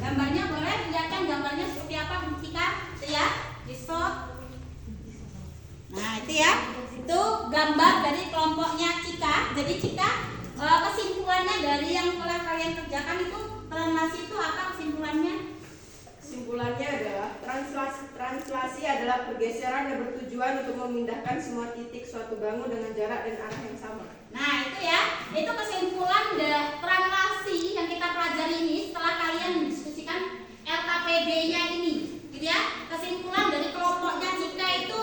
[SPEAKER 1] Gambarnya boleh lihatkan gambarnya seperti apa Cika? Itu ya, di shot. Nah itu ya, itu gambar dari kelompoknya Cika. Jadi Cika kesimpulannya dari yang telah kalian kerjakan itu translasi itu apa kesimpulannya?
[SPEAKER 4] Kesimpulannya adalah translasi adalah pergeseran yang bertujuan untuk memindahkan semua titik suatu bangun dengan jarak dan arah yang sama.
[SPEAKER 1] Nah itu ya, itu kesimpulan translasi yang kita pelajari ini setelah kalian mendiskusikan LKPD-nya ini, gitu ya. Kesimpulan dari kelompoknya Cika itu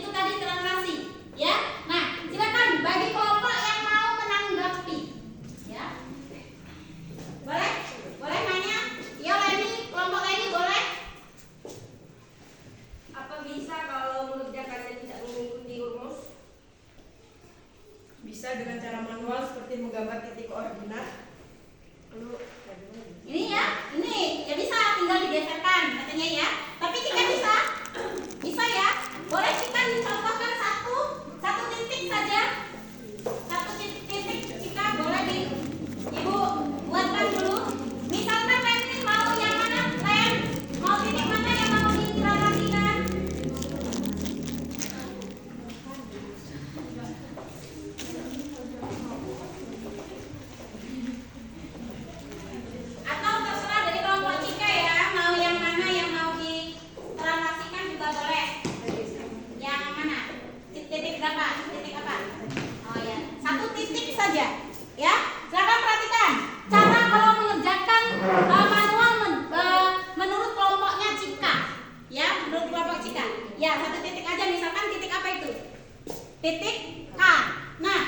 [SPEAKER 1] tadi translasi, ya. Nah silakan bagi kelompok yang mau menanggapi, ya. Boleh nanya? Ya Leni, kelompok Leni boleh?
[SPEAKER 6] Apa bisa kalau mengerjakannya tidak mengikuti rumus?
[SPEAKER 4] Bisa dengan cara manual seperti menggambar titik koordinat.
[SPEAKER 1] Ini ya bisa tinggal digeserkan katanya ya. Tapi Cika bisa ya. Boleh Cika dicontohkan satu titik saja. Satu titik Cika boleh Ibu buatkan dulu. Misalkan Len mau yang mana? Len mau titik mana yang mau ditranslasikan? Atau terserah dari kelompok Cika ya, mau yang mana yang mau ditranslasikan juga boleh. Yang mana? Titik berapa? Titik apa? Oh ya, satu titik saja. Ya, silakan perhatikan cara kalau mengerjakan manual menurut kelompoknya Cika. Ya, menurut kelompok Cika. Ya, satu titik aja. Misalkan titik apa itu? Titik K. Nah,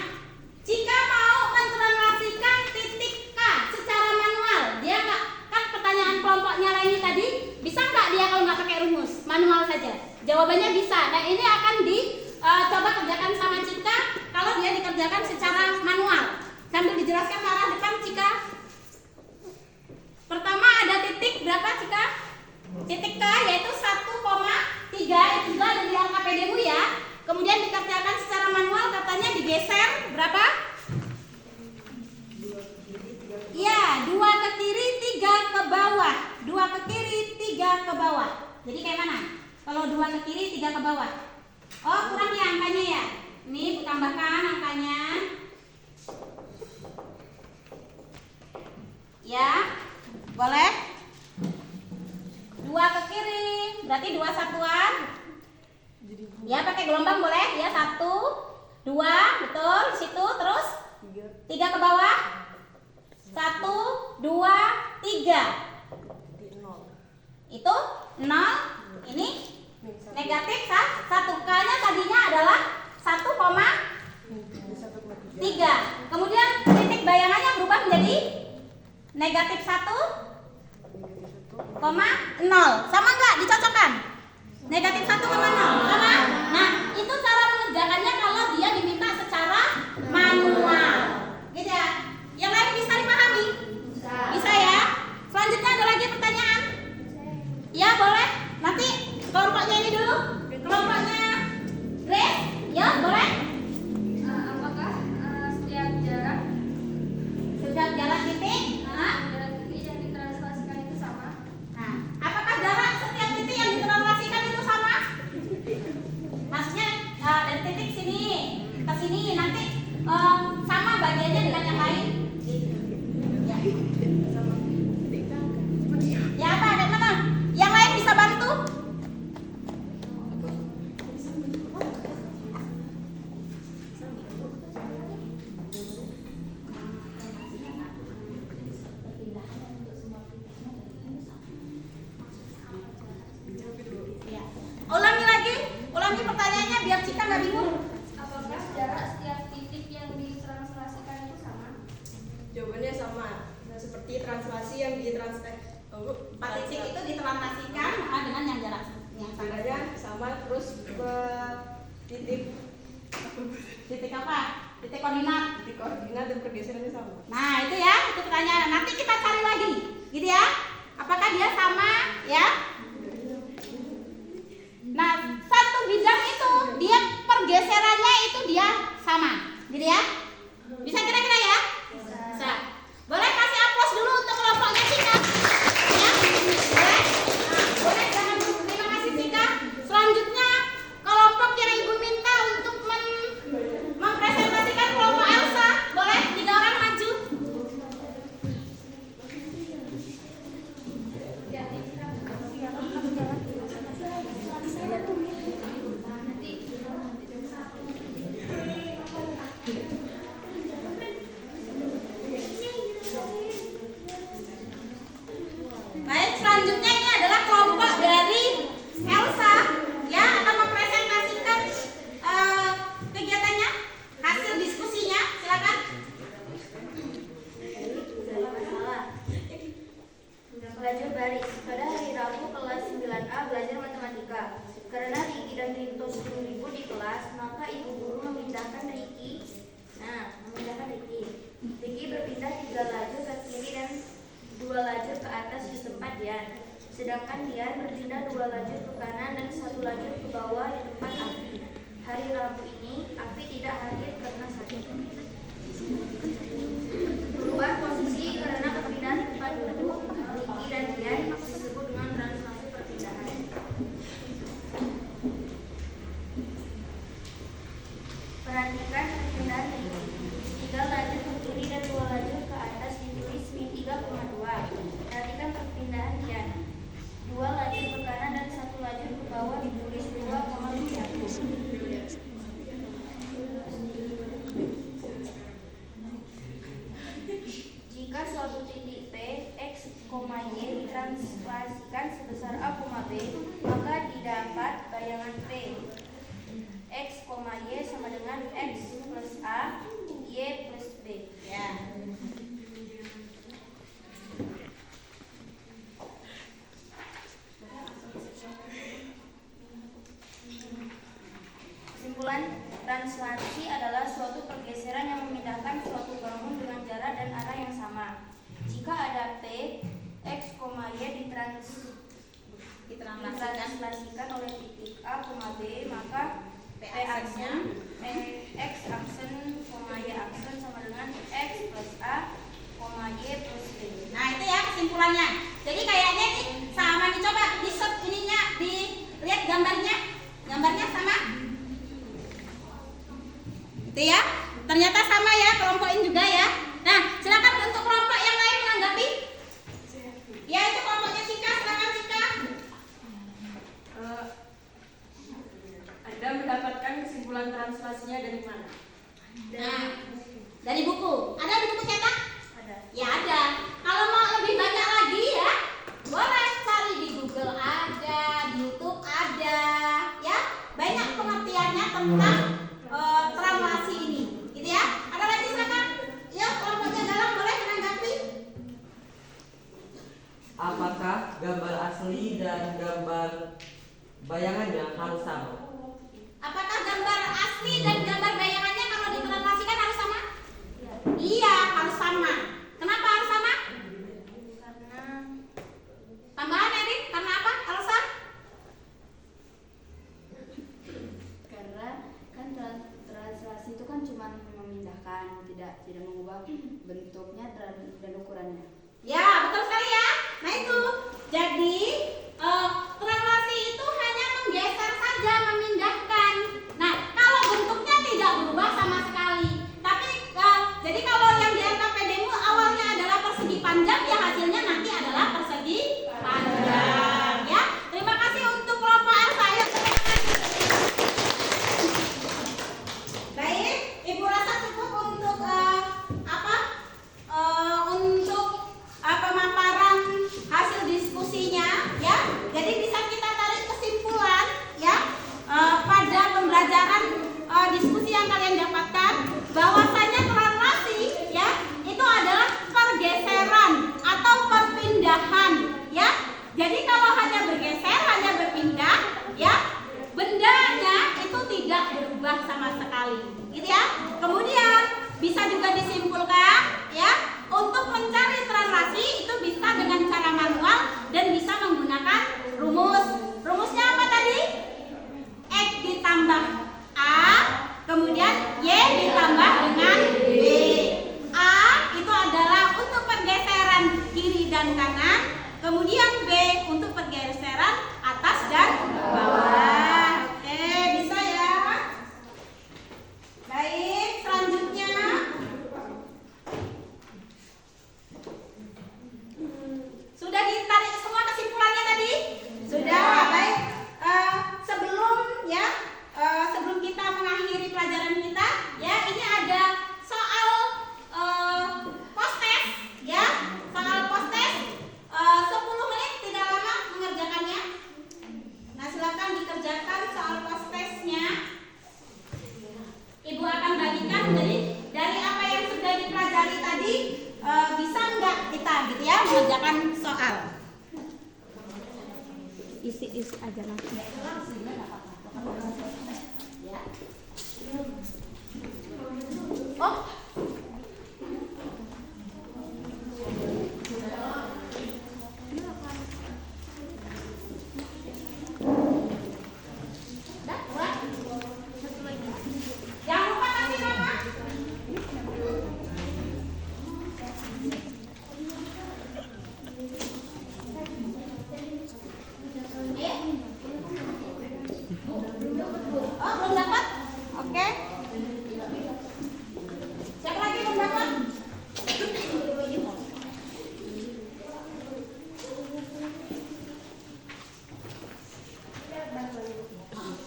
[SPEAKER 1] jika mau mentranslasikan titik K secara manual, dia nggak, kan pertanyaan kelompoknya Leni tadi, bisa nggak dia kalau nggak pakai rumus, manual saja? Jawabannya bisa. Nah ini akan coba kerjakan sama Cika kalau dia dikerjakan secara manual. Sambil dijelaskan ke arah depan Cika. Pertama ada titik berapa Cika? Titik K yaitu 1,3, itu juga ada di LKPD-mu ya. Kemudian dikerjakan secara manual, katanya digeser berapa? Iya, 2 ke kiri, 3 ke bawah. 2 ke kiri, 3 ke bawah. Jadi kayak mana? Kalau 2 ke kiri, 3 ke bawah. Oh, kurang ya angkanya ya. Ini tambahkan angkanya. Ya, boleh? 2 ke kiri, berarti 2 satuan. Ya, pakai gelombang boleh? Ya, 1, 2, betul. Di situ terus 3 ke bawah. 1, 2, 3. Itu 0. Ini negatif 1. K-nya tadinya adalah 1,3. Kemudian titik bayangannya berubah menjadi negatif 1,0. Sama enggak? Dicocokkan? Negatif 1,0 sama? Nah, itu cara mengerjakannya kalau dia diminta secara manual. Gitu ya. Yang lain bisa dipahami? Bisa ya. Selanjutnya ada lagi pertanyaan? Ya, boleh. Nanti kelompoknya ini dulu. Kelompoknya Grace. Ya, boleh?
[SPEAKER 6] Apakah setiap jarak
[SPEAKER 1] titik?
[SPEAKER 6] jarak titik yang ditranslasikan itu sama?
[SPEAKER 1] Nah, apakah jarak setiap titik yang ditranslasikan itu sama? Maksudnya
[SPEAKER 4] sama. Nah, seperti translasi yang
[SPEAKER 1] Empat titik itu ditranslasikan dengan yang jarak yang sama.
[SPEAKER 4] jaraknya sama, terus titik
[SPEAKER 1] Titik apa? Titik koordinat.
[SPEAKER 4] koordinat dan pergeserannya sama.
[SPEAKER 1] Nah itu ya, itu pertanyaan. Nanti kita cari lagi, gitu ya. Apakah dia sama, ya? Nah satu bidang itu dia pergeserannya itu dia sama, gitu ya? Bisa kira-kira ya? Bisa. Boleh kasih aplaus dulu untuk kelompoknya Sika? Ya? Boleh? Nah, boleh jangan dulu. Terima kasih Sika. Selanjutnya kelompok yang ibu minta untuk mempresentasikan kelompok Elsa. Boleh? 3 orang maju. Baik, selanjutnya ini adalah kelompok dari Elsa ya akan mempresentasikan kegiatannya, hasil diskusinya. Silakan.
[SPEAKER 7] Belajar baris. Pada hari Rabu kelas 9A belajar matematika. Karena Riki dan Rinto sering ribut di kelas, maka ibu guru memindahkan Riki. Riki berpindah 3 lajur ke kiri dan 2 lajur ke atas di tempat Dian. Sedangkan Dian berpindah 2 lajur ke kanan dan 1 lajur ke bawah di tempat Afi. Hari Rabu ini Afi tidak hadir karena sakit. Berubah posisi karena perpindahan tempat duduk Riki dan Dian disebut dengan translasi perpindahan. Perhatikan perpindahan Riki. 3 lajur ke kiri dan 2 lajur ke atas ditulis min 3,2. Perhatikan perpindahan Dian. 2 lajur ke kanan dan 1 lajur ke bawah ditulis 2,1. Jika suatu titik P, X, Y ditranslasikan sebesar A, B, maka didapat bayangan P. X, Y sama dengan X plus A, Y plus B.
[SPEAKER 1] Ya.
[SPEAKER 7] Kesimpulan, translasi adalah suatu pergeseran yang memindahkan suatu bangun dengan jarak dan arah yang sama. Jika ada P, X, Y ditranslasikan oleh titik A, B, maka P aksen, X aksen, Y aksen sama dengan X plus A, Y plus B.
[SPEAKER 1] Nah itu ya kesimpulannya. Jadi kayaknya nih sama nih, coba di shot ininya, dilihat gambarnya. Gambarnya sama. Itu ya. Ternyata sama ya, kelompokin juga ya. Nah, silakan untuk kelompok yang lain menanggapi. Ya, itu kelompoknya Sika, silakan Sika.
[SPEAKER 4] Anda mendapatkan kesimpulan translasinya dari mana?
[SPEAKER 1] Nah, dari buku. Ada di buku cetak?
[SPEAKER 7] Ada.
[SPEAKER 1] Ya ada. Kalau mau lebih banyak lagi ya, boleh cari di Google ada, di YouTube ada, ya. Banyak pengertiannya tentang translasi ini, gitu ya. Ada lagi silakan. Ya, kelompoknya dalam boleh menanggapi.
[SPEAKER 3] Apakah gambar asli dan gambar bayangannya harus sama?
[SPEAKER 1] Apakah gambar asli dan gambar bayangannya kalau ditranslasikan harus sama? Iya, harus sama. Kenapa harus sama?
[SPEAKER 7] Karena
[SPEAKER 1] Tambahan Erin, karena apa? Elsa?
[SPEAKER 2] Karena kan translasi itu kan cuma memindahkan, tidak mengubah bentuknya dan ukurannya.
[SPEAKER 1] Ya, betul sekali ya. Nah itu, jadi translasi itu hanya menggeser saja, memindahkan. Nah, kalau bentuknya tidak berubah sama sekali. Tapi jadi kalau yang di LKPD-mu awalnya adalah persegi panjang, ya hasilnya nanti adalah persegi panjang. Ya, terima kasih untuk kelompok Elsa. Ayo, baik, Ibu rasa cukup untuk untuk paling, gitu ya. Kemudian bisa juga disimpulkan ya, untuk mencari translasi itu bisa dengan cara manual dan bisa menggunakan rumus. Rumusnya apa tadi? X ditambah A, kemudian Y ditambah dengan B. A itu adalah untuk pergeseran kiri dan kanan, kemudian B untuk pergeseran atas dan bawah. Oke, bisa ya. Baik, selanjutnya sudah ditarik semua kesimpulannya tadi? Sudah, baik. Sebelum kita mengakhiri pelajaran kita, ya ini ada soal post test, ya. Soal post test 10 menit, tidak lama mengerjakannya. Nah, silakan dikerjakan soal post testnya. Ibu akan bagikan jadi dari apa yang sudah dipelajari tadi, bisa nggak kita gitu ya mengerjakan soal.
[SPEAKER 5] Isi aja nanti.
[SPEAKER 1] Ya. Oh. Dah, buat. Jangan lupa kasih nama. Oh, belum dapat? Oke. Siapa lagi belum dapat?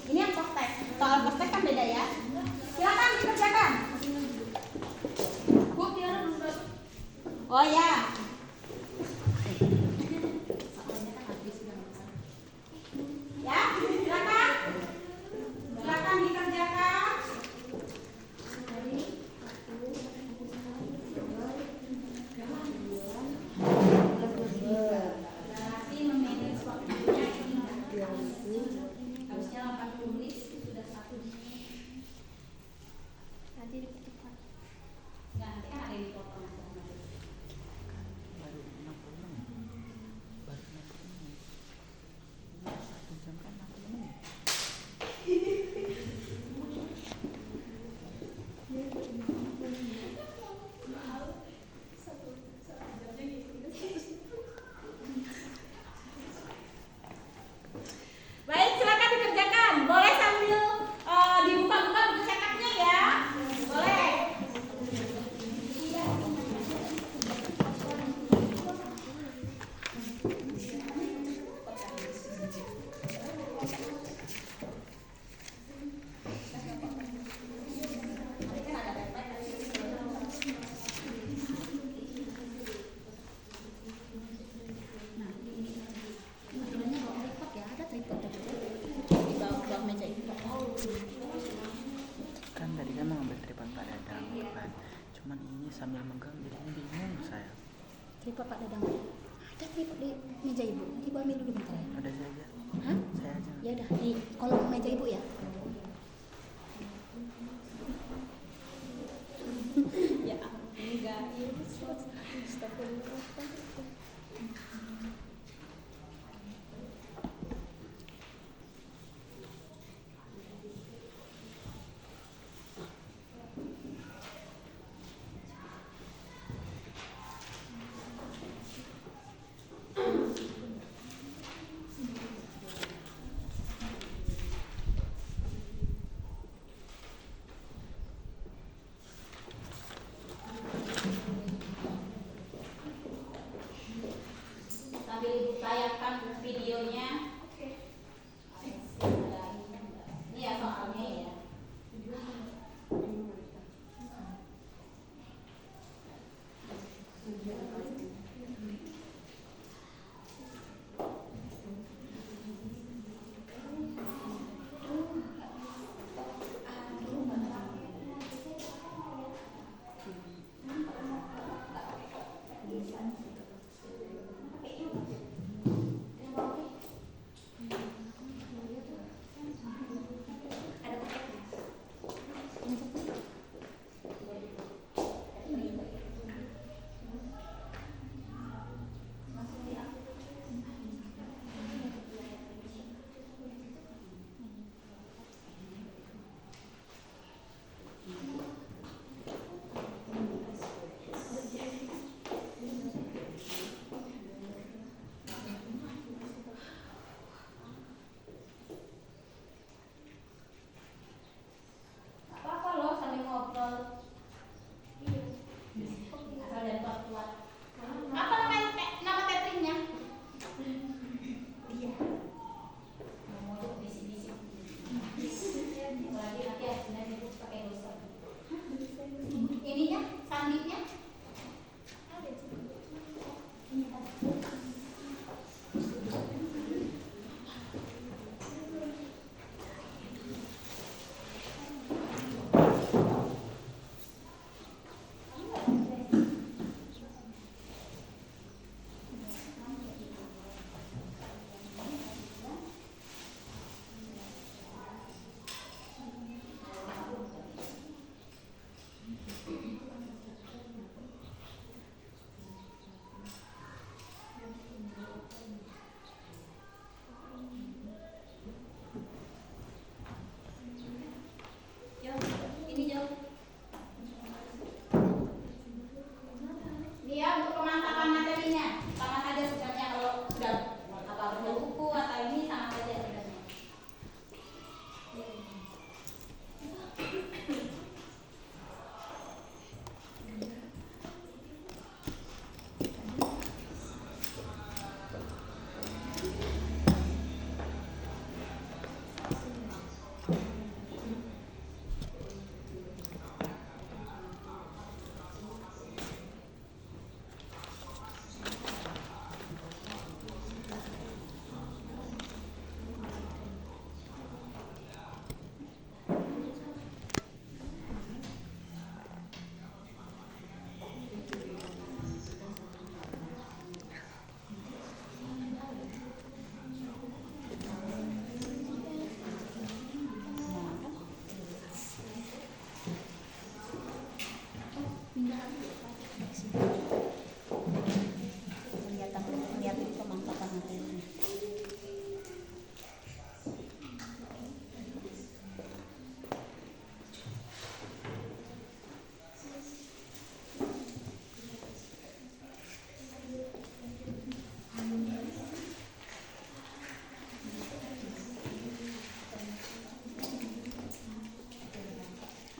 [SPEAKER 1] Ini yang post test. Soal post test kan beda ya. Silakan dikerjakan. Bu, Tiara belum dapat. Oh ya. Ya, silakan. Silakan dikerjakan. Berarti memanage waktunya ini harusnya 80 menit sudah 1.
[SPEAKER 7] Nanti dipercepat.
[SPEAKER 1] Nggak, nanti kan ada yang dipotong aja. Baik, silakan dikerjakan. Boleh sambil dibuka-buka buku cetaknya ya. Boleh.
[SPEAKER 8] Kan tadi kan mau ngambil tripod Pak Dadang kan, cuman ini sambil megang jadinya bingung saya.
[SPEAKER 5] Tripod Pak Dadang. Ada tripod di meja ibu. Nanti ibu ambil dulu bentar ya.
[SPEAKER 8] Udah saya aja.
[SPEAKER 5] Hah?
[SPEAKER 8] Saya aja.
[SPEAKER 5] Ya udah di kolom meja ibu ya. Ya, enggak.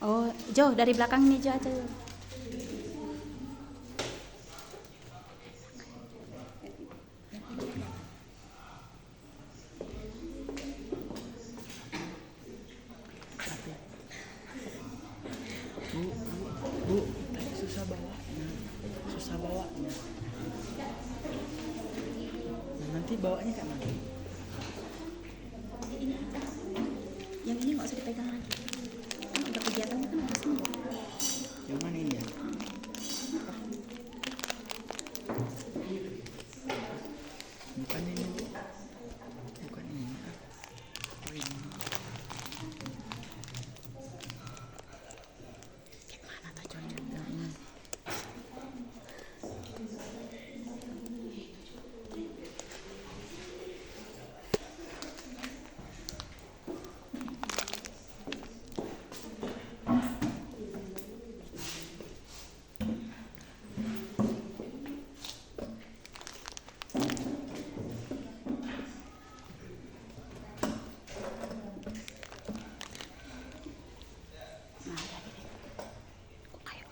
[SPEAKER 5] Oh, Jo, dari belakang nih Jo aja.
[SPEAKER 8] Bu, tadi susah bawanya. Nah, nanti bawanya kayak mana?
[SPEAKER 5] Ini aja. Yang ini nggak usah dipegang lagi. Kan udah kegiatannya kan udah sembuh.
[SPEAKER 8] Yang mana ini ya? Bukan ini, Bu. Bukan ini. Oh, ini.
[SPEAKER 5] Gimana tuh Jo?
[SPEAKER 8] Yang ini.
[SPEAKER 5] Nah, udah gini. Kok kayak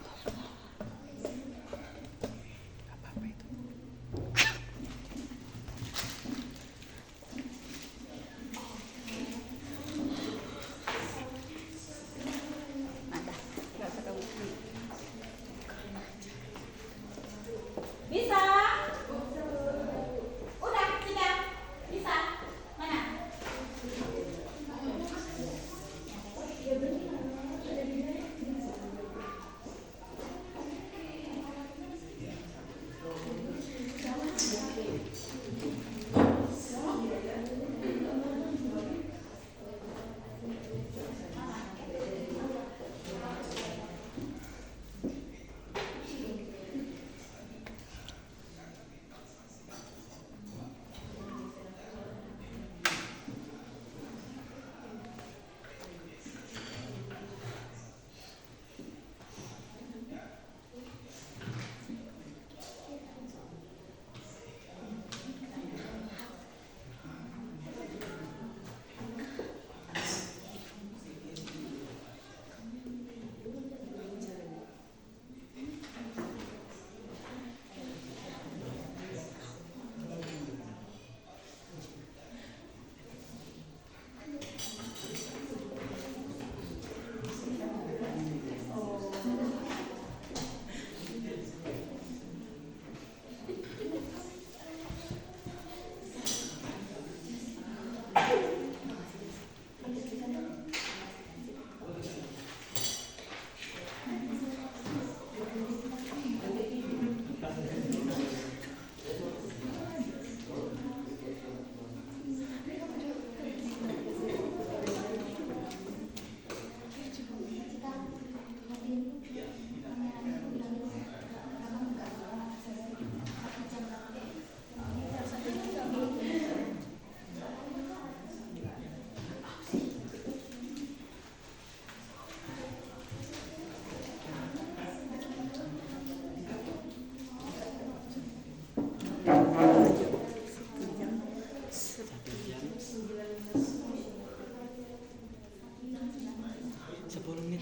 [SPEAKER 8] Apa itu?
[SPEAKER 5] ada. Nggak usah kamu.
[SPEAKER 1] Bisa? Udah, sudah. Bisa? Mana?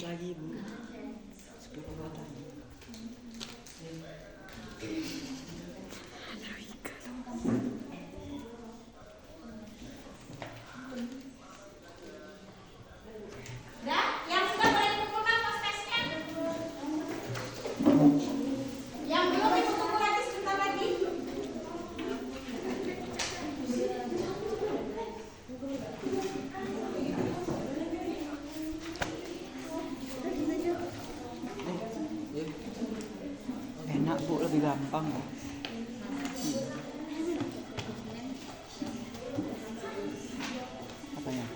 [SPEAKER 8] lagi Bu, 10 menit lagi.
[SPEAKER 1] Udah, yang sudah boleh dikumpulkan pos-tesnya. Yang belum itu tunggu lagi sebentar lagi.
[SPEAKER 8] Enak Bu, lebih gampang. Apanya?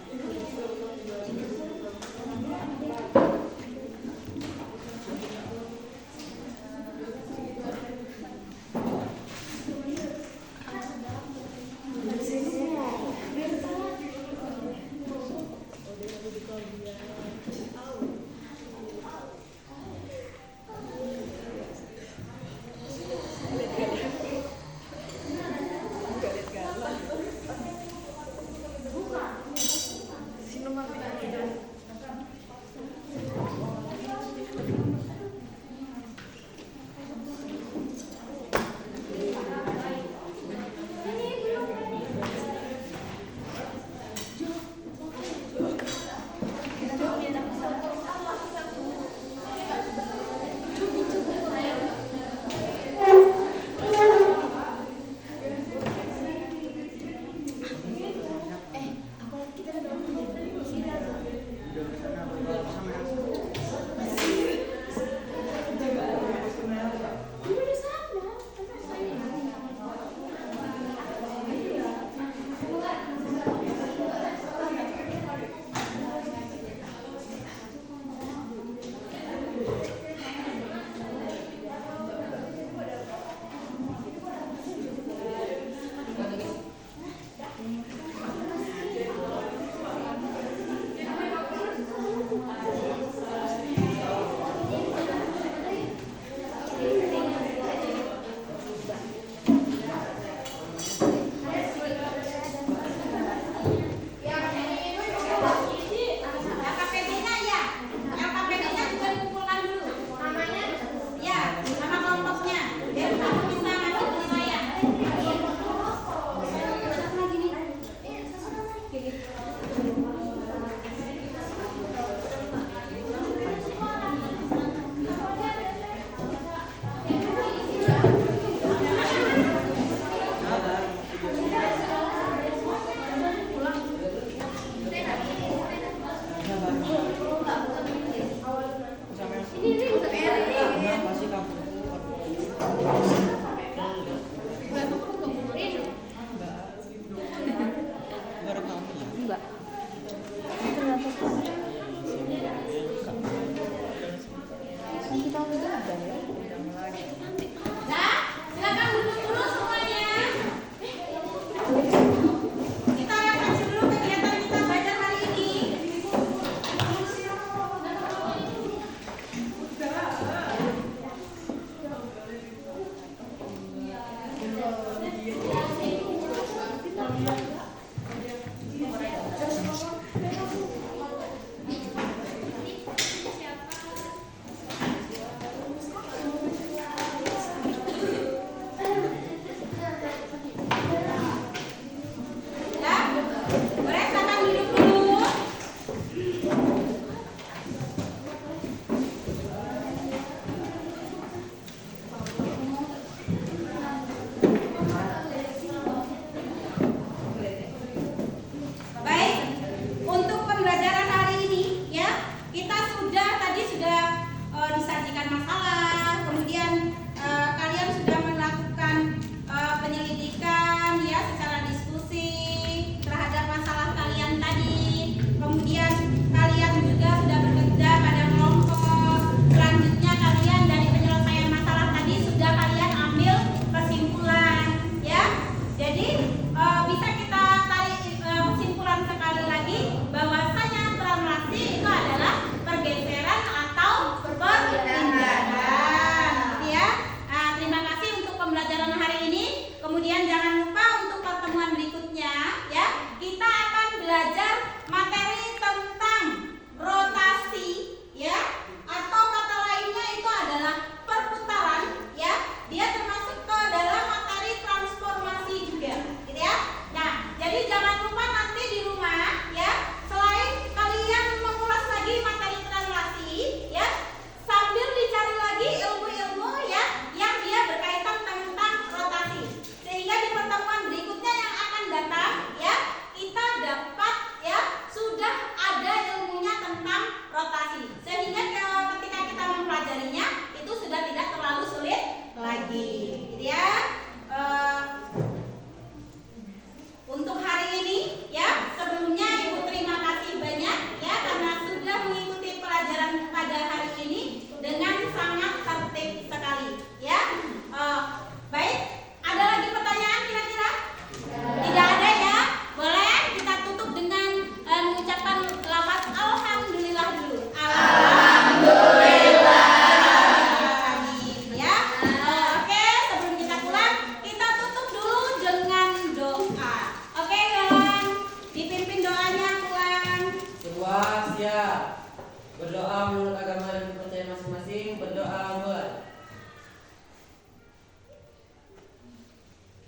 [SPEAKER 3] berdoa mulai.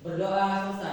[SPEAKER 3] Berdoa selesai.